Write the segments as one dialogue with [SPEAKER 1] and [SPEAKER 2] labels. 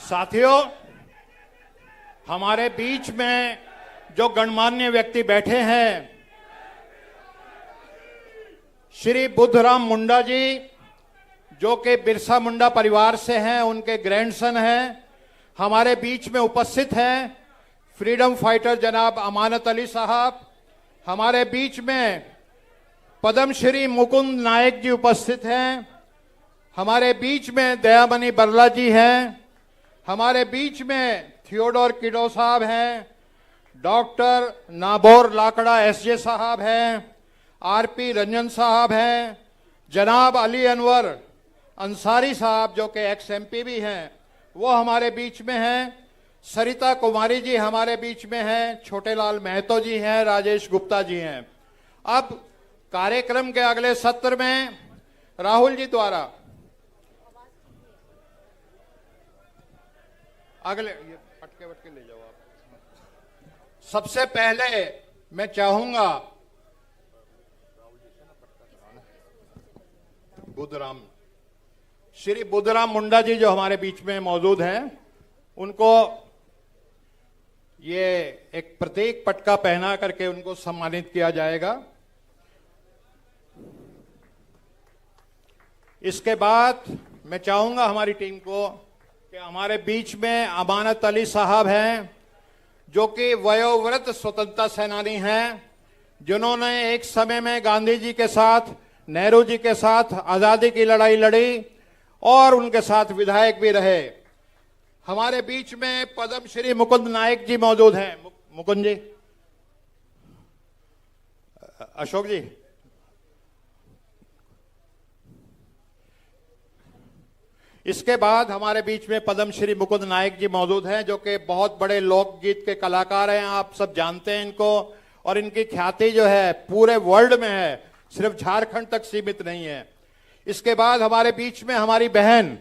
[SPEAKER 1] साथियों, हमारे बीच में जो गणमान्य व्यक्ति बैठे हैं, श्री बुद्धराम मुंडा जी, जो कि बिरसा मुंडा परिवार से हैं, उनके ग्रैंडसन हैं, हमारे बीच में उपस्थित हैं। फ्रीडम फाइटर जनाब अमानत अली साहब, हमारे बीच में पद्मश्री मुकुंद नायक जी उपस्थित हैं, हमारे बीच में दयामणि बरला जी हैं, हमारे बीच में थियोडोर किडो साहब हैं, डॉक्टर नाबोर लाकड़ा एसजे साहब हैं, आरपी रंजन साहब हैं, जनाब अली अनवर अंसारी साहब जो कि एक्स एमपी भी हैं, वो हमारे बीच में हैं। सरिता कुमारी जी हमारे बीच में हैं, छोटेलाल महतो जी हैं, राजेश गुप्ता जी हैं। अब कार्यक्रम के अगले सत्र में राहुल जी द्वारा अगले ये पटके वटके ले जाओ आप। सबसे पहले मैं चाहूंगा श्री बुद्धराम मुंडा जी जो हमारे बीच में मौजूद हैं, उनको ये एक प्रतीक पटका पहना करके उनको सम्मानित किया जाएगा। इसके बाद मैं चाहूंगा हमारी टीम को कि हमारे बीच में अमानत अली साहब हैं, जो कि वयोवृद्ध स्वतंत्रता सेनानी हैं, जिन्होंने एक समय में गांधी जी के साथ, नेहरू जी के साथ आजादी की लड़ाई लड़ी और उनके साथ विधायक भी रहे। हमारे बीच में पद्मश्री मुकुंद नायक जी मौजूद हैं। मुकुंद जी, अशोक जी, इसके बाद हमारे बीच में पद्मश्री मुकुंद नायक जी मौजूद हैं, जो कि बहुत बड़े लोकगीत के कलाकार हैं। आप सब जानते हैं इनको, और इनकी ख्याति जो है पूरे वर्ल्ड में है, सिर्फ झारखंड तक सीमित नहीं है। इसके बाद हमारे बीच में हमारी बहन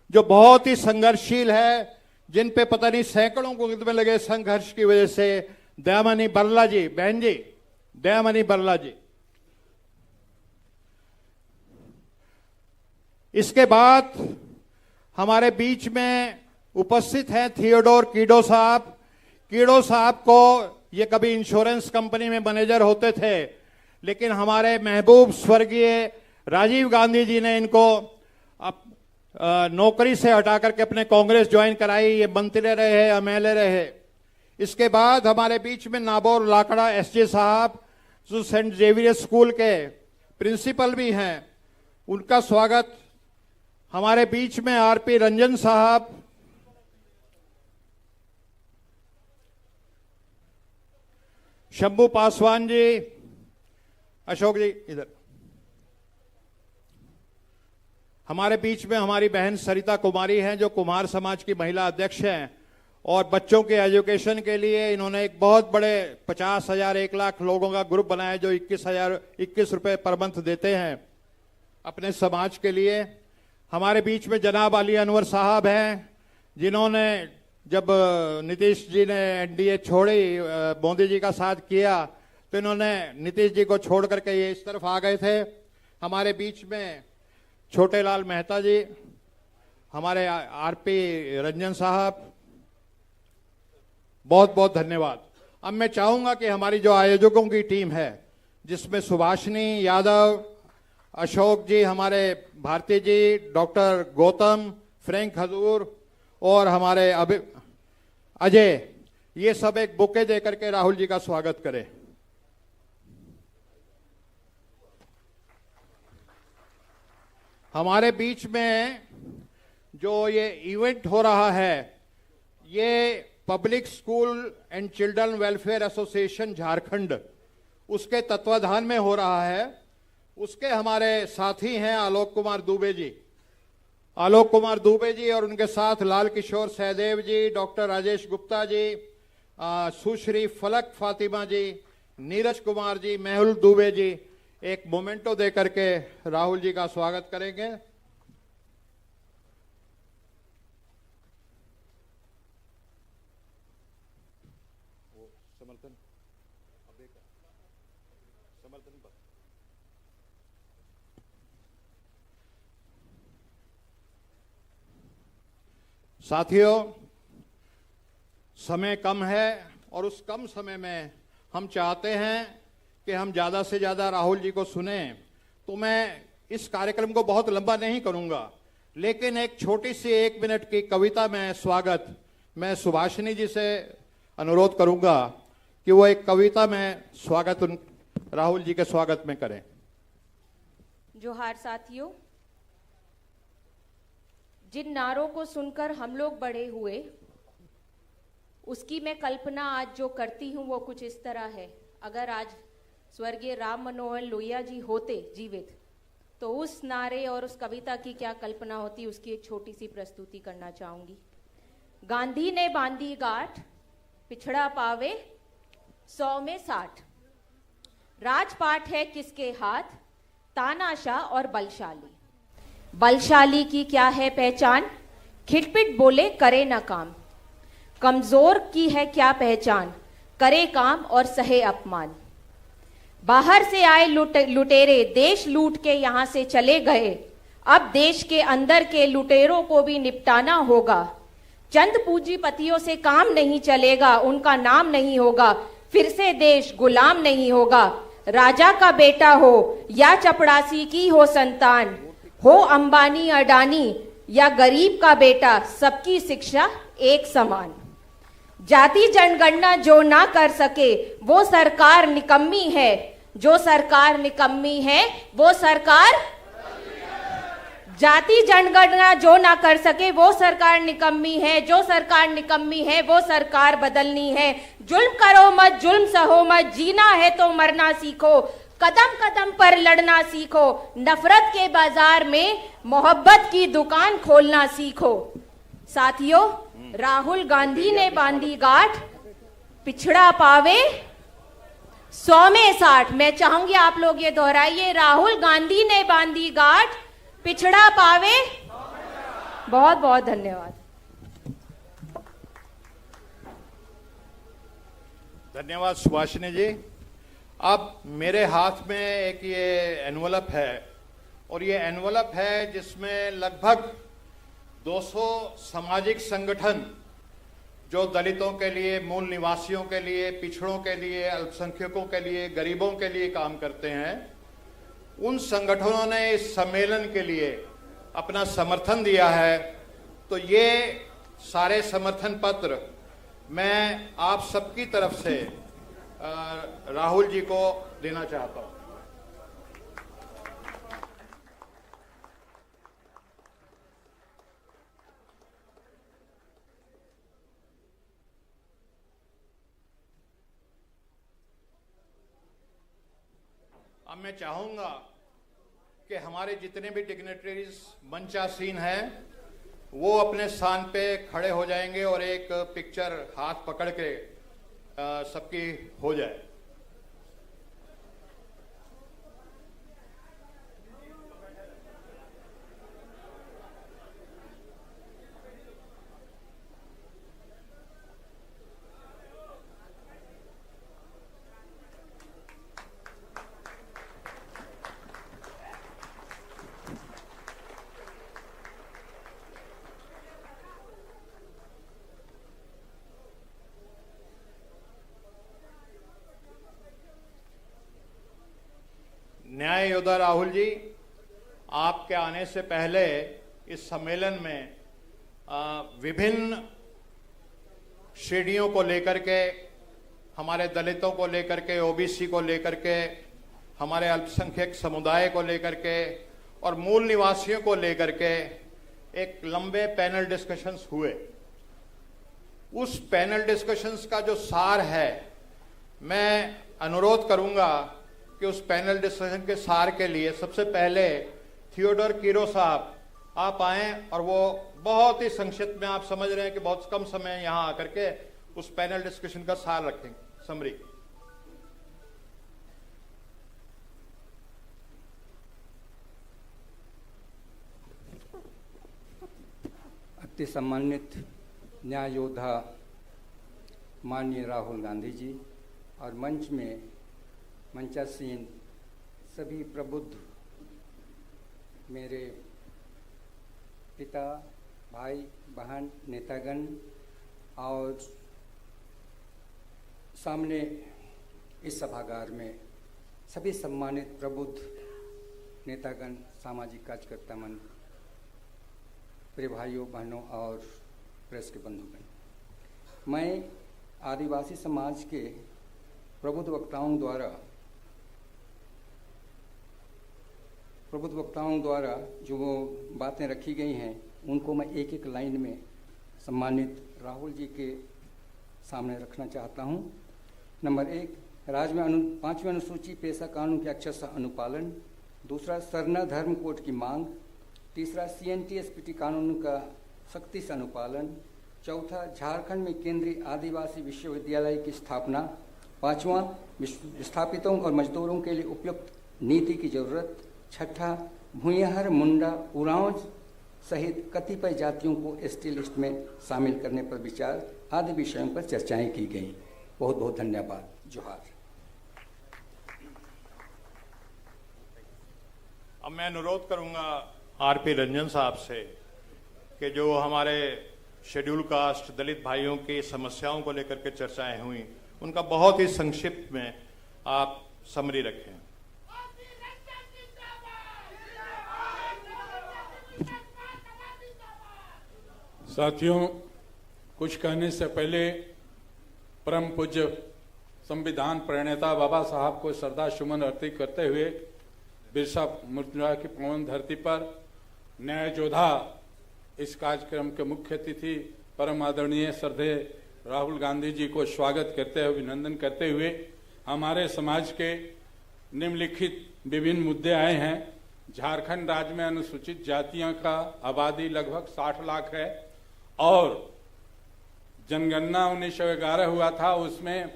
[SPEAKER 1] जो बहुत ही संघर्षशील है, जिन पे पता नहीं सैकड़ों गुर्द में लगे संघर्ष की वजह से, दयामणि बरला जी, बहन जी दयामणि बरला जी। इसके बाद हमारे बीच में उपस्थित हैं थियोडोर किडो साहब। किडो साहब को ये कभी इंश्योरेंस कंपनी में मैनेजर होते थे, लेकिन हमारे महबूब स्वर्गीय राजीव गांधी जी ने इनको नौकरी से हटा करके अपने कांग्रेस ज्वाइन कराई। ये मंत्री रहे, एमएलए रहे। इसके बाद हमारे बीच में नाबोर लाकड़ा एसजे साहब, जो सेंट जेवियर स्कूल के प्रिंसिपल भी हैं, उनका स्वागत। हमारे बीच में आरपी रंजन साहब, शंभू पासवान जी, अशोक जी इधर। हमारे बीच में हमारी बहन सरिता कुमारी हैं, जो कुमार समाज की महिला अध्यक्ष हैं, और बच्चों के एजुकेशन के लिए इन्होंने एक बहुत बड़े 50,000 1 लाख लोगों का ग्रुप बनाया, जो 21 रुपए पर मंथ देते हैं अपने समाज के लिए। हमारे बीच में जनाब अली अनवर साहब हैं, जिन्होंने जब नीतीश जी ने एनडीए छोड़ी, मोदी जी का साथ किया, तो इन्होंने नीतीश जी को छोड़ करके ये इस तरफ आ गए थे। हमारे बीच में छोटेलाल मेहता जी, हमारे आरपी रंजन साहब, बहुत बहुत धन्यवाद। अब मैं चाहूंगा कि हमारी जो आयोजकों की टीम है, जिसमें सुभाषिनी यादव, अशोक जी, हमारे भारती जी, डॉक्टर गौतम, फ्रैंक हजूर और हमारे अजय, ये सब एक बुके देकर के राहुल जी का स्वागत करें। हमारे बीच में जो ये इवेंट हो रहा है, ये public school and children welfare association Jharkhand, उसके तत्वाधान में हो रहा है। उसके हमारे साथी हैं आलोक कुमार दुबे जी, और उनके साथ लाल किशोर सहदेव जी, डॉक्टर राजेश गुप्ता जी, सुश्री फलक फातिमा जी, नीरज कुमार जी, मेहुल दुबे जी एक मोमेंटो दे करके राहुल जी का स्वागत करेंगे। साथियों, समय कम है और उस कम समय में हम चाहते हैं कि हम ज़्यादा से ज़्यादा राहुल जी को सुने। तो मैं इस कार्यक्रम को बहुत लंबा नहीं करूंगा, लेकिन एक छोटी सी 1 मिनट की कविता में स्वागत मैं सुभाषिनी जी से अनुरोध करूंगा कि वो एक कविता में स्वागत राहुल जी के स्वागत में करें।
[SPEAKER 2] जोहार साथियों, जिन नारों को सुनकर हम लोग बड़े हुए, उसकी मैं कल्पना आज जो करती हूं वो कुछ इस तरह है। अगर आज स्वर्गीय राम मनोहर लोहिया जी होते जीवित, तो उस नारे और उस कविता की क्या कल्पना होती, उसकी एक छोटी सी प्रस्तुति करना चाहूंगी। गांधी ने बांधी गांठ, पिछड़ा पावे 100 में 60। राजपाट है किसके हाथ, तानाशाह और बलशाली। बलशाली की क्या है पहचान, खिटपिट बोले करे न काम। कमजोर की है क्या पहचान, करे काम और सहे अपमान। बाहर से आए लुटेरे देश लूट के यहां से चले गए, अब देश के अंदर के लुटेरों को भी निपटाना होगा। चंद पूंजीपतियों से काम नहीं चलेगा, उनका नाम नहीं होगा, फिर से देश गुलाम नहीं होगा। राजा का बेटा हो या चपड़ासी की हो संतान, हो अंबानी अडानी या गरीब का बेटा, सबकी शिक्षा एक समान। जाति जनगणना जो ना कर सके वो सरकार निकम्मी है, जो सरकार निकम्मी है वो सरकार। जाति जनगणना जो ना कर सके वो सरकार निकम्मी है, जो सरकार निकम्मी है वो सरकार बदलनी है। जुल्म करो मत, जुल्म सहो मत, जीना है तो मरना सीखो, कदम कदम पर लड़ना सीखो, नफरत के बाजार में मोहब्बत की दुकान खोलना सीखो। साथियों, राहुल गांधी ने बांधी गांठ, पिछड़ा पावे 100 में 60। मैं चाहूंगी आप लोग ये दोहराइए, राहुल गांधी ने बांधी गांठ, पिछड़ा पावे। बहुत बहुत धन्यवाद।
[SPEAKER 1] धन्यवाद सुभाषिनी जी। अब मेरे हाथ में एक ये एनवलप है, और ये एनवलप है जिसमें लगभग 200 सामाजिक संगठन जो दलितों के लिए, मूल निवासियों के लिए, पिछड़ों के लिए, अल्पसंख्यकों के लिए, गरीबों के लिए काम करते हैं, उन संगठनों ने इस सम्मेलन के लिए अपना समर्थन दिया है। तो ये सारे समर्थन पत्र मैं आप सबकी तरफ से राहुल जी को देना चाहता हूं। अब मैं चाहूंगा कि हमारे जितने भी डिग्नेटरीज मंचासीन हैं वो अपने स्थान पे खड़े हो जाएंगे और एक पिक्चर हाथ पकड़ के सबकी हो जाए। न्याय योद्धा राहुल जी, आपके आने से पहले इस सम्मेलन में विभिन्न श्रेणियों को लेकर के, हमारे दलितों को लेकर के, ओबीसी को लेकर के, हमारे अल्पसंख्यक समुदाय को लेकर के और मूल निवासियों को लेकर के एक लंबे पैनल डिस्कशंस हुए। उस पैनल डिस्कशंस का जो सार है, मैं अनुरोध करूंगा कि उस पैनल डिस्कशन के सार के लिए सबसे पहले थियोडोर कीरो साहब आप आए और वो बहुत ही संक्षिप्त में, आप समझ रहे हैं कि बहुत कम समय यहां आकर के उस पैनल डिस्कशन का सार रखेंगे, समरी।
[SPEAKER 3] अति सम्मानित न्याय योद्धा माननीय राहुल गांधी जी और मंच में मंचासीन सभी प्रबुद्ध मेरे पिता भाई बहन नेतागण और सामने इस सभागार में सभी सम्मानित प्रबुद्ध नेतागण, सामाजिक कार्यकर्ता मन, प्रिय भाइयों बहनों और प्रेस के बंधुगण, मैं आदिवासी समाज के प्रबुद्ध वक्ताओं द्वारा जो वो बातें रखी गई हैं उनको मैं एक एक लाइन में सम्मानित राहुल जी के सामने रखना चाहता हूं। नंबर 1, राज्य में 5वीं अनुसूची पेशा कानून के अक्षरशः अनुपालन। दूसरा, सरना धर्म कोड की मांग। तीसरा, CNTSPT कानून का सख्ती से अनुपालन। चौथा, झारखंड में केंद्रीय आदिवासी विश्वविद्यालय की स्थापना। पांचवा, विस्थापितों और मजदूरों के लिए उपयुक्त नीति की जरूरत। छठा, भूयहर, मुंडा, उरांव सहित कतिपय जातियों को ST लिस्ट में शामिल करने पर विचार आदि विषयों पर चर्चाएं की गई। बहुत बहुत धन्यवाद। जोहार।
[SPEAKER 1] अब मैं अनुरोध करूंगा RP रंजन साहब से कि जो हमारे शेड्यूल कास्ट दलित भाइयों की समस्याओं को लेकर के चर्चाएं हुई, उनका बहुत ही संक्षिप्त में आप समरी रखें।
[SPEAKER 4] साथियों, कुछ कहने से पहले परम पूज्य संविधान प्रणेता बाबा साहब को श्रद्धा सुमन अर्पित करते हुए बिरसा मुंडा की पावन धरती पर न्याय योद्धा इस कार्यक्रम के मुख्य अतिथि परम आदरणीय श्रद्धेय राहुल गांधी जी को स्वागत करते हुए अभिनंदन करते हुए हमारे समाज के निम्नलिखित विभिन्न मुद्दे आए हैं। झारखंड राज्य में अनुसूचित जातियों का आबादी लगभग 60 लाख है और जनगणना 1911 हुआ था, उसमें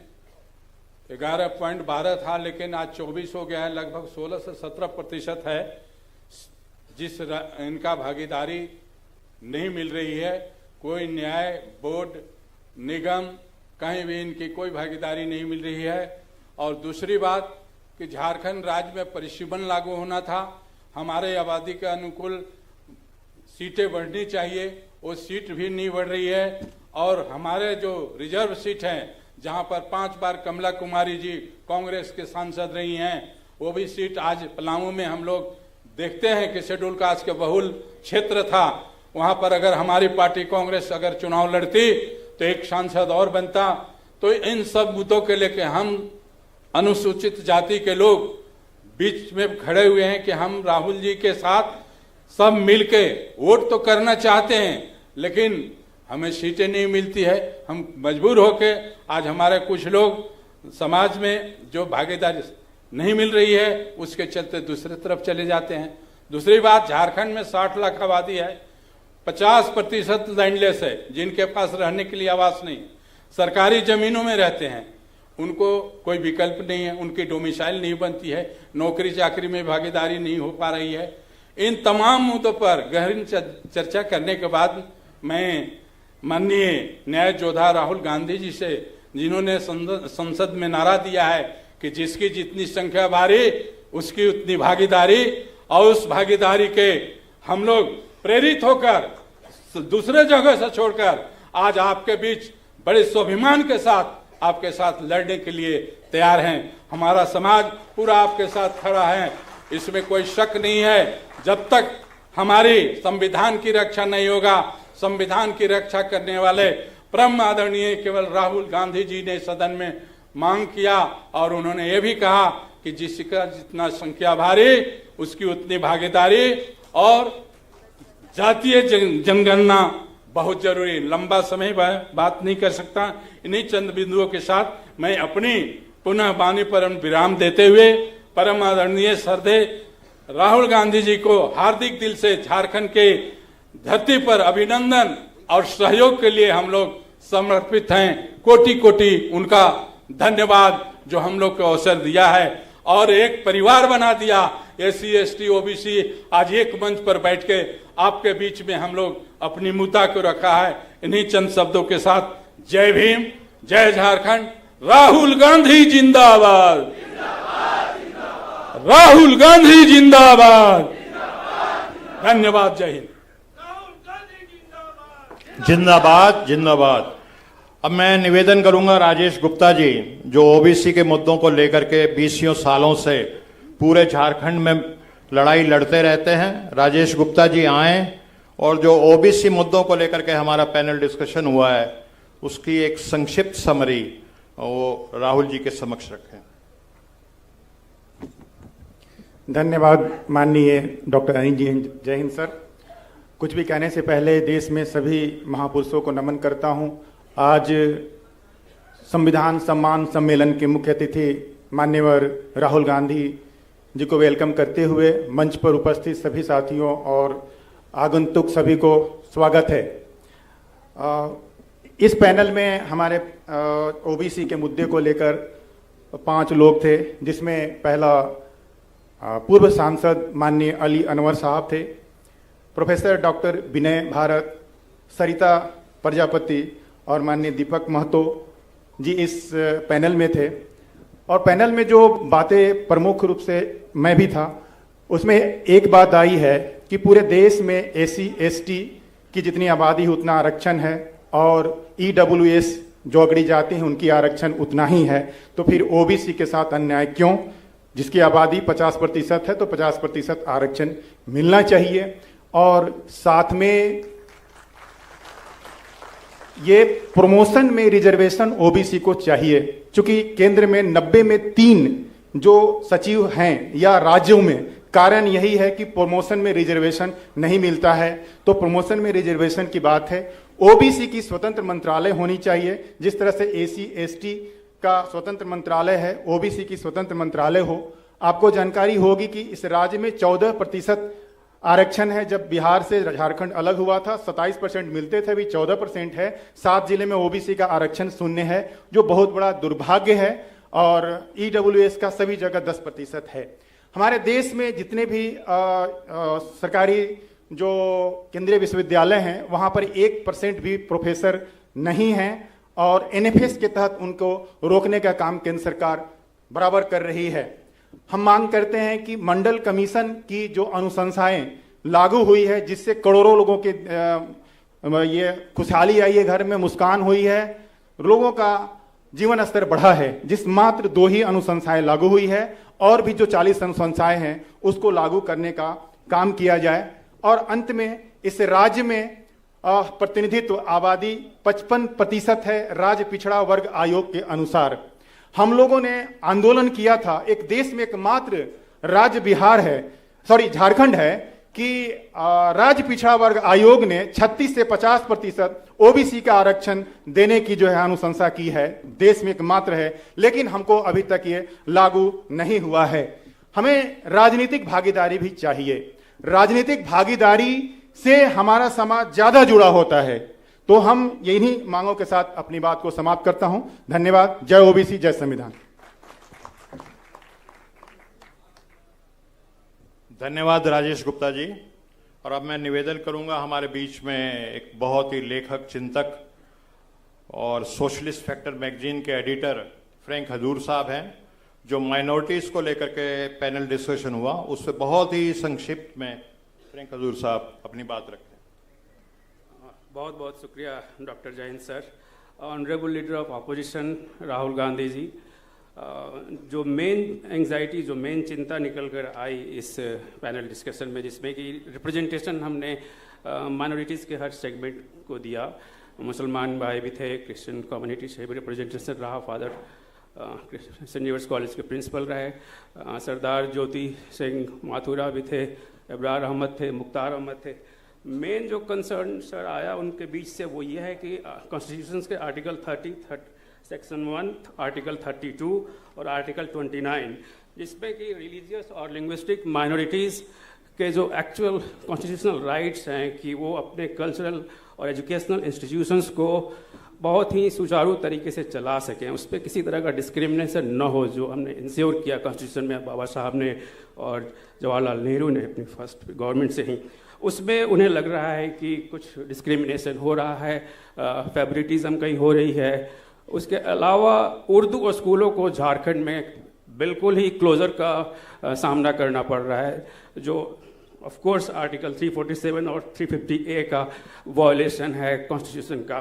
[SPEAKER 4] 11.12 था, लेकिन आज 24 हो गया है, लगभग 16 से 17% है जिस इनका भागीदारी नहीं मिल रही है। कोई न्याय बोर्ड, निगम, कहीं भी इनकी कोई भागीदारी नहीं मिल रही है। और दूसरी बात कि झारखंड राज्य में परिसीमन लागू होना था, हमारे आबादी के अनुकूल सीटें बढ़नी चाहिए, वो सीट भी नहीं बढ़ रही है। और हमारे जो रिजर्व सीट हैं, जहां पर 5 बार कमला कुमारी जी कांग्रेस के सांसद रही हैं, वो भी सीट आज पलामू में हम लोग देखते हैं कि शेड्यूल कास्ट के बहुल क्षेत्र था, वहां पर अगर हमारी पार्टी कांग्रेस अगर चुनाव लड़ती तो एक सांसद और बनता। तो इन सब मुद्दों के लेके हम अनुसूचित जाति के लोग बीच में खड़े हुए हैं कि हम राहुल जी के साथ सब मिलके वोट तो करना चाहते हैं, लेकिन हमें सीटें नहीं मिलती है। हम मजबूर होके आज हमारे कुछ लोग समाज में जो भागीदारी नहीं मिल रही है उसके चलते दूसरी तरफ चले जाते हैं। दूसरी बात, झारखंड में 60 लाख आबादी है, 50% लैंडलेस है, जिनके पास रहने के लिए आवास नहीं, सरकारी जमीनों में रहते हैं, उनको कोई विकल्प नहीं है, उनकी डोमिसाइल नहीं बनती है, नौकरी चाकरी में भागीदारी नहीं हो पा रही है। इन तमाम मुद्दों पर गहन चर्चा करने के बाद मैं माननीय न्याय योद्धा राहुल गांधी जी से, जिन्होंने संसद में नारा दिया है कि जिसकी जितनी संख्या भारी उसकी उतनी भागीदारी, और उस भागीदारी के हम लोग प्रेरित होकर दूसरे जगह से छोड़कर आज आपके बीच बड़े स्वाभिमान के साथ आपके साथ लड़ने के लिए तैयार हैं। हमारा समाज पूरा आपके साथ खड़ा है, इसमें कोई शक नहीं है। जब तक हमारी संविधान की रक्षा नहीं होगा, संविधान की रक्षा करने वाले परम आदरणीय केवल राहुल गांधी जी ने सदन में मांग किया और उन्होंने ये भी कहा कि जिसका जितना संख्या भारी उसकी उतनी भागीदारी, और जातीय जनगणना बहुत जरूरी। लंबा समय बात नहीं कर सकता, इन्हीं चंद बिंदुओं के साथ मैं अपनी पुनः वाणी पर विराम देते हुए परम आदरणीय श्रद्धेय राहुल गांधी जी को हार्दिक दिल से झारखंड के धरती पर अभिनंदन और सहयोग के लिए हम लोग समर्पित हैं। कोटि कोटि उनका धन्यवाद जो हम लोग को अवसर दिया है और एक परिवार बना दिया। SC ST OBC आज एक मंच पर बैठ के आपके बीच में हम लोग अपनी मुद्दा को रखा है। इन्हीं चंद शब्दों के साथ जय भीम, जय झारखंड, राहुल गांधी जिंदाबाद, राहुल गांधी जिंदाबाद। धन्यवाद, जय हिंद।
[SPEAKER 1] जिंदाबाद जिंदाबाद। अब मैं निवेदन करूंगा राजेश गुप्ता जी, जो ओबीसी के मुद्दों को लेकर के 20 सालों से पूरे झारखंड में लड़ाई लड़ते रहते हैं। राजेश गुप्ता जी आए और जो ओबीसी मुद्दों को लेकर के हमारा पैनल डिस्कशन हुआ है उसकी एक संक्षिप्त समरी वो राहुल जी के समक्ष रखें।
[SPEAKER 5] धन्यवाद माननीय डॉक्टर अनिल जी। जय हिंद सर। कुछ भी कहने से पहले देश में सभी महापुरुषों को नमन करता हूं। आज संविधान सम्मान सम्मेलन के मुख्य अतिथि मान्यवर राहुल गांधी जी को वेलकम करते हुए मंच पर उपस्थित सभी साथियों और आगंतुक सभी को स्वागत है। इस पैनल में हमारे ओबीसी के मुद्दे को लेकर 5 लोग थे, जिसमें पहला पूर्व सांसद माननीय अली अनवर साहब थे, प्रोफेसर डॉक्टर विनय भारत, सरिता प्रजापति और माननीय दीपक महतो जी इस पैनल में थे। और पैनल में जो बातें प्रमुख रूप से मैं भी था, उसमें एक बात आई है कि पूरे देश में एससी एसटी की जितनी आबादी उतना आरक्षण है और ईडब्ल्यूएस जो अगड़ी जाति हैं उनकी आरक्षण उतना ही है, तो फिर ओबीसी के साथ अन्याय क्यों? जिसकी आबादी 50% है तो 50% आरक्षण मिलना चाहिए। और साथ में ये प्रमोशन में रिजर्वेशन ओबीसी को चाहिए, क्योंकि केंद्र में 90 में 3 जो सचिव हैं या राज्यों में, कारण यही है कि प्रमोशन में रिजर्वेशन नहीं मिलता है। तो प्रमोशन में रिजर्वेशन की बात है। ओबीसी की स्वतंत्र मंत्रालय होनी चाहिए, जिस तरह से एससी एसटी का स्वतंत्र मंत्रालय है, ओबीसी की स्वतंत्र मंत्रालय हो। आपको जानकारी होगी कि इस राज्य में 14% आरक्षण है। जब बिहार से झारखंड अलग हुआ था 27% मिलते थे, अभी 14% है। 7 जिले में ओबीसी का आरक्षण शून्य है, जो बहुत बड़ा दुर्भाग्य है। और ईडब्ल्यूएस का सभी जगह 10% है। हमारे देश में जितने भी सरकारी जो केंद्रीय विश्वविद्यालय हैं, वहां पर 1% भी प्रोफेसर नहीं हैं, और एनएफएस के तहत उनको रोकने का काम केंद्र सरकार बराबर कर रही है। हम मांग करते हैं कि मंडल कमीशन की जो अनुशंसाएं लागू हुई है, जिससे करोड़ों लोगों के ये खुशहाली आई है, घर में मुस्कान हुई है, लोगों का जीवन स्तर बढ़ा है, जिस मात्र 2 ही अनुशंसाएं लागू हुई है, और भी जो 40 अनुशंसाएं हैं उसको लागू करने का काम किया जाए। और अंत में इस राज्य में प्रतिनिधित्व आबादी 55% है राज्य पिछड़ा वर्ग आयोग के अनुसार। हम लोगों ने आंदोलन किया था, एक देश में एकमात्र राज्य झारखंड है कि राज्य पिछड़ा वर्ग आयोग ने 36 से 50% ओबीसी का आरक्षण देने की जो है अनुशंसा की है, देश में एकमात्र है, लेकिन हमको अभी तक ये लागू नहीं हुआ है। हमें राजनीतिक भागीदारी भी चाहिए। राजनीतिक भागीदारी से हमारा समाज ज्यादा जुड़ा होता है। तो हम यही मांगों के साथ अपनी बात को समाप्त करता हूं। धन्यवाद। जय ओबीसी, जय संविधान।
[SPEAKER 1] धन्यवाद राजेश गुप्ता जी। और अब मैं निवेदन करूंगा, हमारे बीच में एक बहुत ही लेखक, चिंतक और सोशलिस्ट फैक्टर मैगजीन के एडिटर फ्रैंक हजूर साहब हैं, जो माइनॉरिटीज को लेकर के पैनल डिस्कशन हुआ उससे बहुत ही संक्षिप्त में फ्रैंक हजूर साहब अपनी बात रखते हैं।
[SPEAKER 6] बहुत बहुत शुक्रिया doctor Jayant sir. Honourable leader of opposition Rahul Gandhi ji, जो मेन एंग्जाइटी, जो मेन चिंता निकल कर आई इस पैनल डिस्कशन में, जिसमें कि रिप्रेजेंटेशन हमने माइनॉरिटीज़ के हर सेगमेंट को दिया। मुसलमान भाई भी थे, क्रिश्चियन कम्युनिटी से भी रिप्रेजेंटेशन रहा, फादर सेंट यूनिवर्स कॉलेज के प्रिंसिपल रहे, सरदार ज्योति सिंह माथुरा भी थे, इब्रार अहमद थे, मुख्तार अहमद थे। मेन जो कंसर्न सर आया उनके बीच से वो ये है कि कॉन्स्टिट्यूशन के आर्टिकल 30 सेक्शन 1, आर्टिकल 32 और आर्टिकल 29, जिसमें कि रिलीजियस और लिंग्विस्टिक माइनॉरिटीज़ के जो एक्चुअल कॉन्स्टिट्यूशनल राइट्स हैं कि वो अपने कल्चरल और एजुकेशनल इंस्टीट्यूशंस को बहुत ही सुचारू तरीके से चला सकें, उस पर किसी तरह का डिस्क्रिमिनेशन न हो, जो हमने इंश्योर किया कॉन्स्टिट्यूशन में बाबा साहब ने और जवाहरलाल नेहरू ने अपनी फर्स्ट गवर्नमेंट से ही। उसमें उन्हें लग रहा है कि कुछ डिस्क्रिमिनेशन हो रहा है, फेवरेटिज्म कहीं हो रही है। उसके अलावा उर्दू और स्कूलों को झारखंड में बिल्कुल ही क्लोजर का सामना करना पड़ रहा है, जो ऑफ कोर्स आर्टिकल 347 और 350A का वॉयलेशन है कॉन्स्टिट्यूशन का।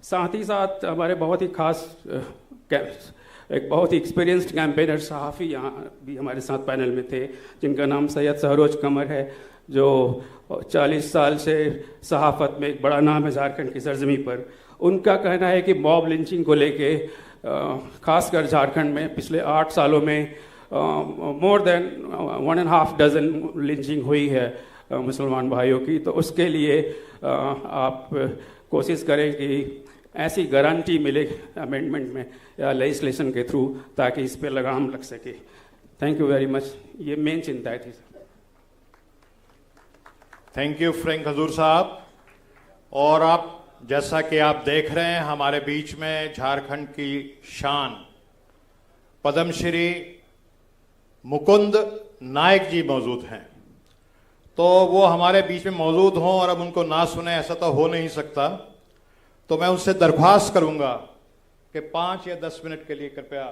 [SPEAKER 6] साथ ही साथ हमारे बहुत ही खास एक बहुत ही एक्सपीरियंस्ड कैंपेनर सहाफ़ी यहाँ भी हमारे साथ पैनल में थे, जिनका नाम सैयद सरोज कमर है, जो 40 साल से सहाफ़त में एक बड़ा नाम है झारखंड की सरजमी पर। उनका कहना है कि मॉब लिंचिंग को लेके खासकर झारखंड में पिछले 8 सालों में मोर देन 1.5 डजन लिंचिंग हुई है मुसलमान भाइयों की। तो उसके लिए आप कोशिश करें कि ऐसी गारंटी मिले अमेंडमेंट में या लेजिस्लेशन के थ्रू, ताकि इस पे लगाम लग सके। Thank you very much. ये मेन चिंता थी सर।
[SPEAKER 1] थैंक यू फ्रैंक हजूर साहब। और आप जैसा कि आप देख रहे हैं, हमारे बीच में झारखंड की शान पद्मश्री मुकुंद नायक जी मौजूद हैं। तो वो हमारे बीच में मौजूद हों और अब उनको ना सुने, ऐसा तो हो नहीं सकता। तो मैं उससे दरख्वास्त करूंगा कि 5 या 10 मिनट के लिए कृपया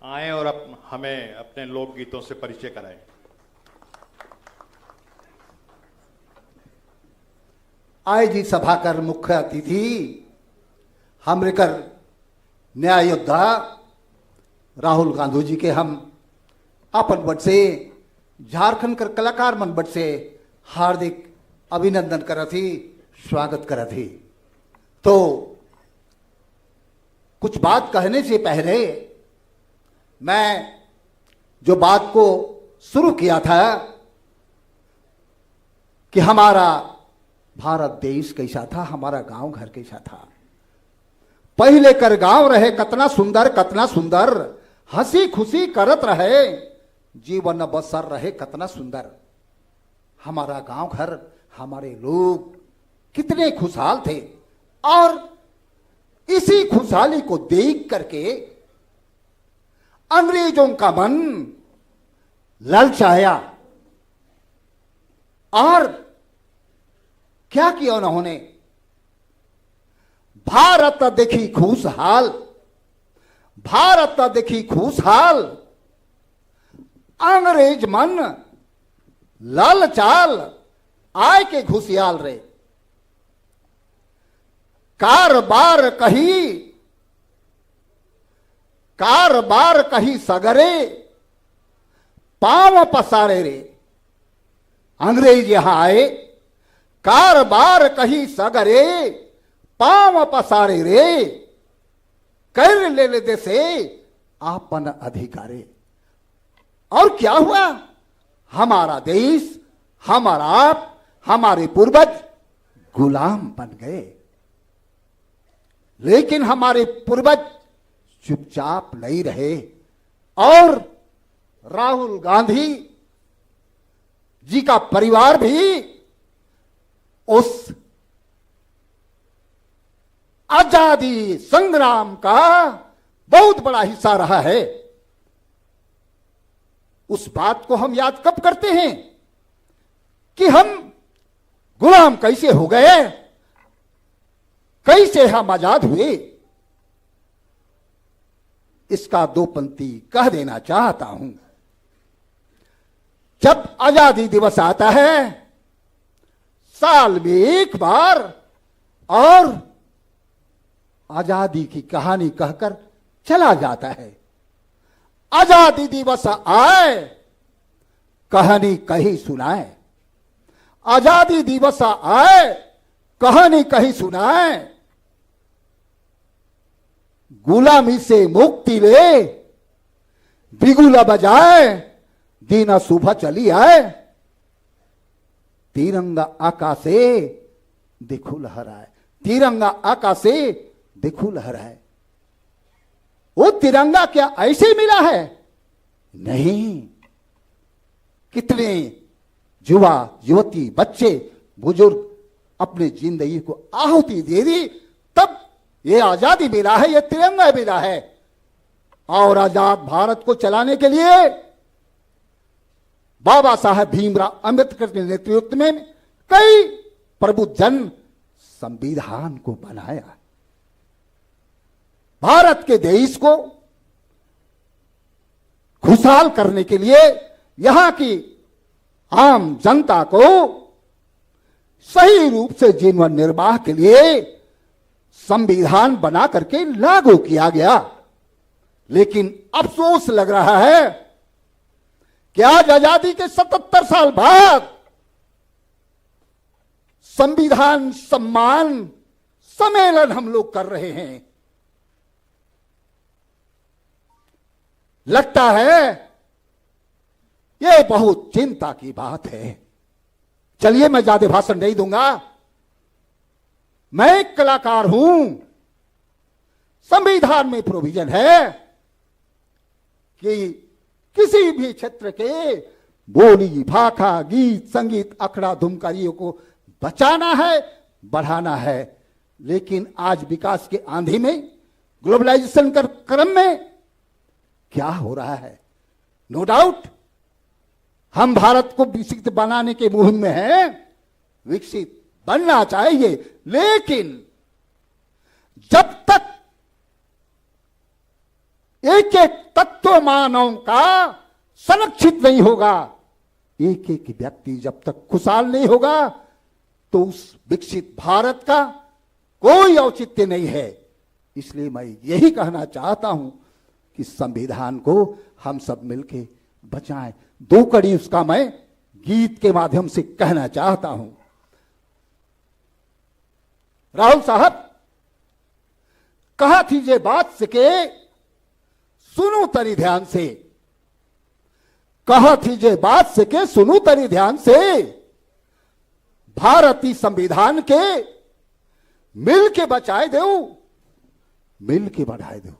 [SPEAKER 1] आएं और हमें अपने लोकगीतों से परिचय कराएं।
[SPEAKER 7] आए जी सभाकर मुख्य अतिथि हमरेकर न्याय योद्धा राहुल गांधी जी के हम अपन बट से झारखंड कर कलाकार मन बट से हार्दिक अभिनंदन करत ही, स्वागत करत ही। तो कुछ बात कहने से पहले मैं जो बात को शुरू किया था कि हमारा भारत देश कैसा था, हमारा गांव घर कैसा था। पहले कर गांव रहे कतना सुंदर, हंसी खुशी करत रहे, जीवन बसर रहे कतना सुंदर। हमारा गांव घर, हमारे लोग कितने खुशहाल थे। और इसी खुशहाली को देख करके अंग्रेजों का मन ललचाया और क्या किया उन्होंने? भारत देखी खुशहाल, भारत देखी खुशहाल, अंग्रेज मन लालचाल, आय के घुसियाल रे। कारबार कही सगरे, पांव पसारे रे। अंग्रेज यहां आए, कारबार कही सगरे, पांव पसारे रे, कर ले दे से आपन अधिकारे। और क्या हुआ? हमारा देश, हमारा आप, हमारे पूर्वज गुलाम बन गए। लेकिन हमारे पूर्वज चुपचाप नहीं रहे और राहुल गांधी जी का परिवार भी उस आजादी संग्राम का बहुत बड़ा हिस्सा रहा है। उस बात को हम याद कब करते हैं कि हम गुलाम कैसे हो गए, कैसे हम आजाद हुए। इसका 2 पंक्ति कह देना चाहता हूं। जब आजादी दिवस आता है साल में एक बार, और आजादी की कहानी कहकर चला जाता है। आजादी दिवस आए, कहानी कहीं सुनाए। आजादी दिवस आए, कहानी कहीं सुनाए। गुलामी से मुक्ति ले, बिगुला बजाए, दीना सुबह चली आए। तिरंगा आकाशे देखो लहराए, तिरंगा आकाशे देखो लहराए। वो तिरंगा क्या ऐसे मिला है? नहीं। कितने युवा युवती, बच्चे, बुजुर्ग अपने जिंदगी को आहुति दे दी, तब ये आजादी मिला है, ये तिरंगा मिला है। और आजाद भारत को चलाने के लिए बाबा साहब भीमराव अंबेडकर के नेतृत्व में कई प्रबुद्धजन संविधान को बनाया। भारत के देश को खुशहाल करने के लिए, यहां की आम जनता को सही रूप से जीवन निर्वाह के लिए संविधान बना करके लागू किया गया। लेकिन अफसोस लग रहा है कि आज आजादी के 77 साल बाद संविधान सम्मान सम्मेलन हम लोग कर रहे हैं। लगता है यह बहुत चिंता की बात है। चलिए, मैं ज्यादा भाषण नहीं दूंगा। मैं एक कलाकार हूं। संविधान में प्रोविजन है कि किसी भी क्षेत्र के बोली, भाखा, गीत, संगीत, अखड़ा, धुमकारियों को बचाना है, बढ़ाना है। लेकिन आज विकास के आंधी में, ग्लोबलाइजेशन के क्रम में क्या हो रहा है? नो डाउट हम भारत को विकसित बनाने के मुहिम में हैं। विकसित बनना चाहिए, लेकिन जब तक एक एक तत्व मानव का संरक्षित नहीं होगा, एक एक व्यक्ति जब तक खुशहाल नहीं होगा, तो उस विकसित भारत का कोई औचित्य नहीं है। इसलिए मैं यही कहना चाहता हूं कि संविधान को हम सब मिलकर बचाएं। दो कड़ी उसका मैं गीत के माध्यम से कहना चाहता हूं। राहुल साहब कहा थी जे बात सके सुनो तरी ध्यान से, कहा थी जे बात सके सुनो तरी ध्यान से, भारतीय संविधान के मिल के बचाए दो, मिल के बढ़ाए दो।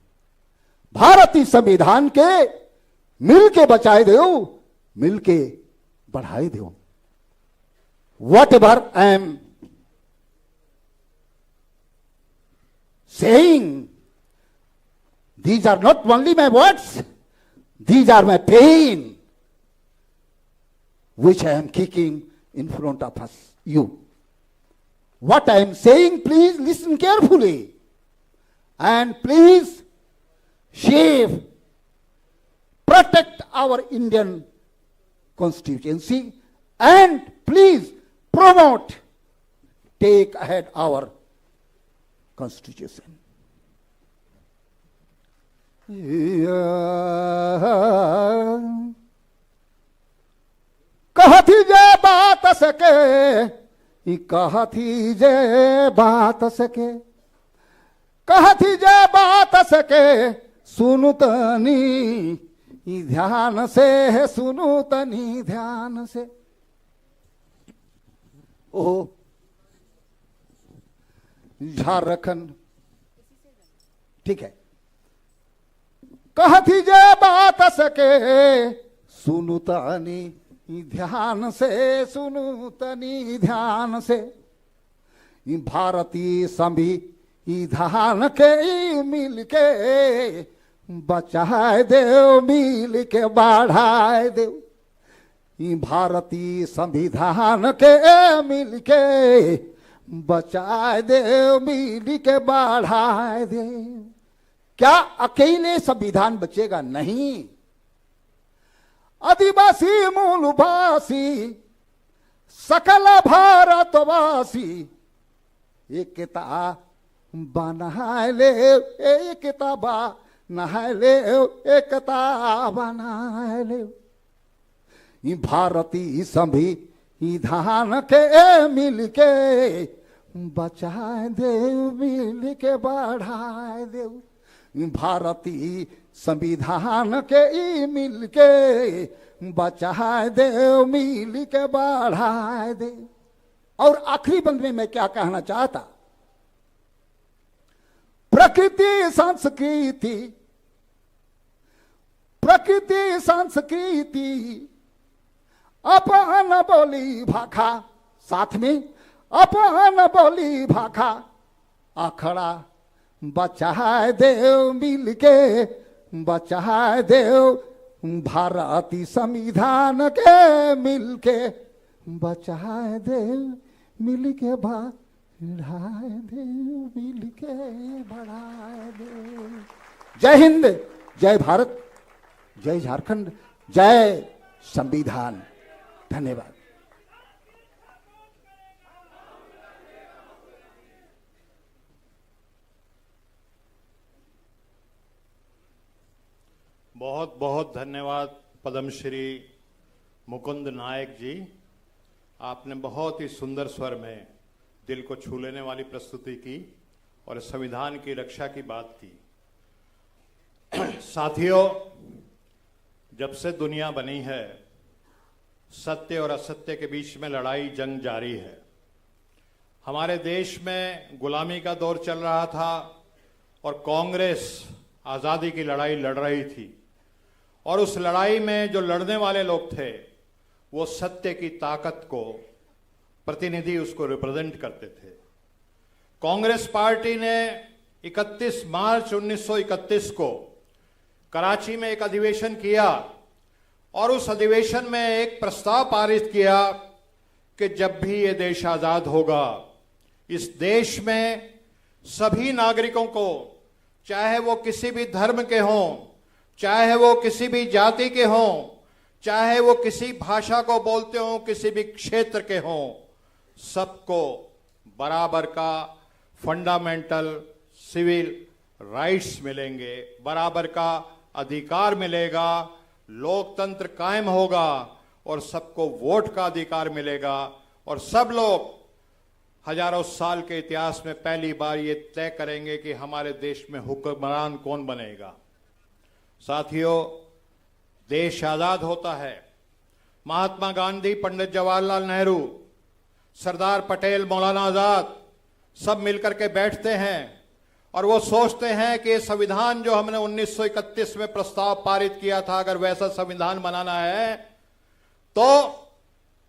[SPEAKER 7] भारतीय संविधान के मिल के बचाए दो, मिल के बढ़ाए दो। What ever I am saying, these are not only my words, these are my pain which I am kicking in front of us, you. What I am saying, please listen carefully and please save, protect our Indian constituency and please promote, take ahead our constitution. कहती जे बात सके, कहती जे बात सके, कहती जे बात सके, सुनु तनी ध्यान से, सुनु तनी ध्यान से। ओ झारखंड, ठीक है। कहती जे बात सके, सुनु तनी ध्यान से, सुनु तनी ध्यान से। भारतीय संविधान के मिल के बचाए देव, मिल के बढ़ाए देव। भारतीय संविधान के मिल के बचाए देव, मिल के बढ़ाए देव। क्या अकेले संविधान बचेगा? नहीं। आदिवासी मूलवासी सकल भारतवासी एकता बनाए ले, एकता बनाए ले, एकता बनाए ले। भारतीय संविधान के मिल के बचाए देव, मिल के बढ़ाए देव। भारतीय संविधान के मिल के बचाए देव, मिल के बढ़ाए देव। और आखिरी बंद में मैं क्या कहना चाहता, प्रकृति संस्कृति, प्रकृति संस्कृति अपन बोली भाखा, साथ में अपन बोली भाखा, अखड़ा बचाए देव, मिल के बचाए देव। भारतीय संविधान के मिल के बचाए देव, मिल के बढ़ाए देव, मिल के बढ़ाए देव। जय हिंद, जय भारत, जय झारखंड, जय संविधान। धन्यवाद।
[SPEAKER 1] बहुत बहुत धन्यवाद पद्मश्री मुकुंद नायक जी। आपने बहुत ही सुंदर स्वर में दिल को छू लेने वाली प्रस्तुति की और संविधान की रक्षा की बात की। साथियों, जब से दुनिया बनी है, सत्य और असत्य के बीच में लड़ाई जंग जारी है। हमारे देश में गुलामी का दौर चल रहा था और कांग्रेस आज़ादी की लड़ाई लड़ रही थी, और उस लड़ाई में जो लड़ने वाले लोग थे वो सत्य की ताकत को प्रतिनिधि उसको रिप्रेजेंट करते थे। कांग्रेस पार्टी ने 31 मार्च 1931 को कराची में एक अधिवेशन किया और उस अधिवेशन में एक प्रस्ताव पारित किया कि जब भी ये देश आजाद होगा, इस देश में सभी नागरिकों को, चाहे वो किसी भी धर्म के हों, चाहे वो किसी भी जाति के हों, चाहे वो किसी भाषा को बोलते हों, किसी भी क्षेत्र के हों, सबको बराबर का फंडामेंटल सिविल राइट्स मिलेंगे, बराबर का अधिकार मिलेगा, लोकतंत्र कायम होगा और सबको वोट का अधिकार मिलेगा और सब लोग हजारों साल के इतिहास में पहली बार ये तय करेंगे कि हमारे देश में हुक्मरान कौन बनेगा। साथियों, देश आजाद होता है, महात्मा गांधी, पंडित जवाहरलाल नेहरू, सरदार पटेल, मौलाना आजाद सब मिलकर के बैठते हैं और वो सोचते हैं कि संविधान जो हमने 1931 में प्रस्ताव पारित किया था, अगर वैसा संविधान बनाना है तो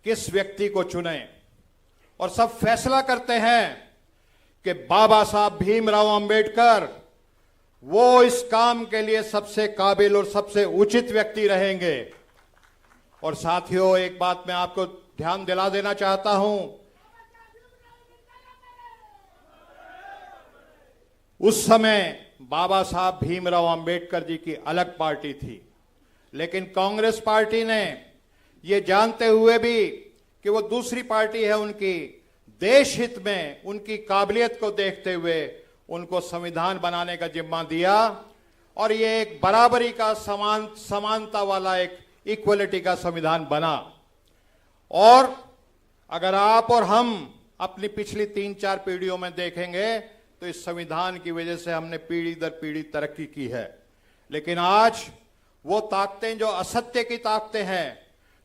[SPEAKER 1] किस व्यक्ति को चुने, और सब फैसला करते हैं कि बाबा साहब भीमराव अंबेडकर वो इस काम के लिए सबसे काबिल और सबसे उचित व्यक्ति रहेंगे। और साथियों, एक बात मैं आपको ध्यान दिला देना चाहता हूं, उस समय बाबा साहब भीमराव अंबेडकर जी की अलग पार्टी थी, लेकिन कांग्रेस पार्टी ने ये जानते हुए भी कि वो दूसरी पार्टी है उनकी, देश हित में उनकी काबिलियत को देखते हुए उनको संविधान बनाने का जिम्मा दिया और ये एक बराबरी का समानता वाला एक इक्वलिटी का संविधान बना। और अगर आप और हम अपनी पिछली 3-4 पीढ़ियों में देखेंगे तो इस संविधान की वजह से हमने पीढ़ी दर पीढ़ी तरक्की की है। लेकिन आज वो ताकतें जो असत्य की ताकतें हैं,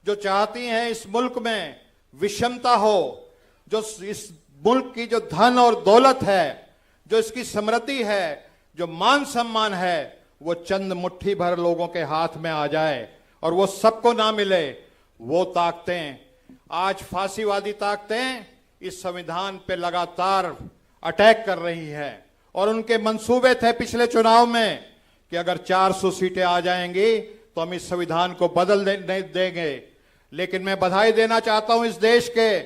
[SPEAKER 1] जो चाहती हैं इस मुल्क में विषमता हो, जो इस मुल्क की जो धन और दौलत है, जो इसकी समृद्धि है, जो मान सम्मान है, वो चंद मुट्ठी भर लोगों के हाथ में आ जाए और वो सबको ना मिले, वो ताकतें, आज फांसीवादी ताकतें इस संविधान पे लगातार अटैक कर रही है। और उनके मंसूबे थे पिछले चुनाव में कि अगर 400 सीटें आ जाएंगी तो हम इस संविधान को बदल देंगे। लेकिन मैं बधाई देना चाहता हूं इस देश के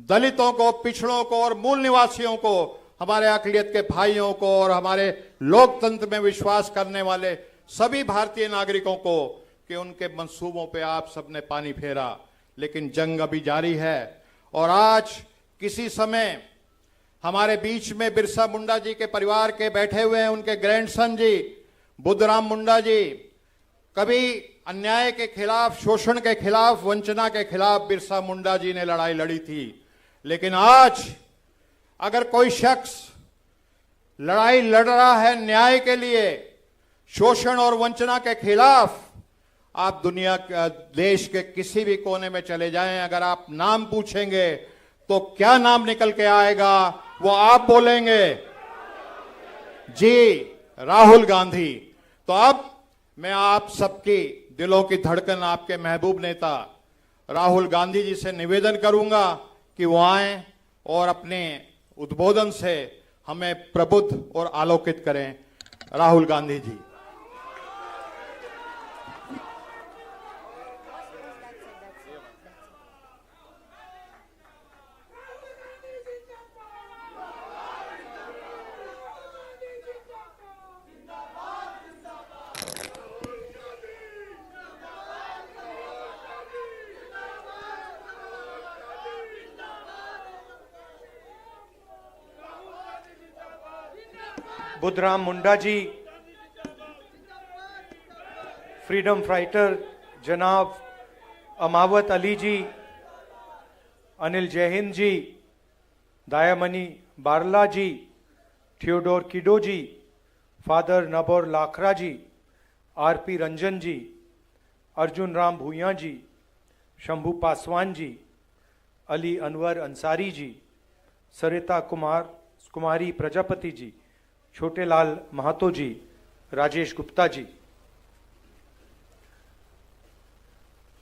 [SPEAKER 1] दलितों को, पिछड़ों को और मूल निवासियों को, हमारे अकलियत के भाइयों को और हमारे लोकतंत्र में विश्वास करने वाले सभी भारतीय नागरिकों को कि उनके मंसूबों पे आप सबने पानी फेरा। लेकिन जंग अभी जारी है और आज किसी समय हमारे बीच में बिरसा मुंडा जी के परिवार के बैठे हुए हैं, उनके ग्रैंडसन जी बुद्धराम मुंडा जी। कभी अन्याय के खिलाफ, शोषण के खिलाफ, वंचना के खिलाफ बिरसा मुंडा जी ने लड़ाई लड़ी थी। लेकिन आज अगर कोई शख्स लड़ाई लड़ रहा है न्याय के लिए, शोषण और वंचना के खिलाफ, आप दुनिया के देश के किसी भी कोने में चले जाएं, अगर आप नाम पूछेंगे तो क्या नाम निकल के आएगा, वो आप बोलेंगे, जी राहुल गांधी। तो अब मैं आप सबकी दिलों की धड़कन, आपके महबूब नेता राहुल गांधी जी से निवेदन करूंगा कि वो आए और अपने उद्बोधन से हमें प्रबुद्ध और आलोकित करें। राहुल गांधी जी।
[SPEAKER 8] बुद्धराम मुंडा जी, फ्रीडम फाइटर जनाब अमावत अली जी, अनिल जयहिंद जी, दयामणि बारला जी, थियोडोर किडो जी, फादर नबोर लाखरा जी, आरपी रंजन जी, अर्जुन राम भूया जी, शंभू पासवान जी, अली अनवर अंसारी जी, सरिता कुमारी प्रजापति जी, छोटेलाल महतो जी, राजेश गुप्ता जी।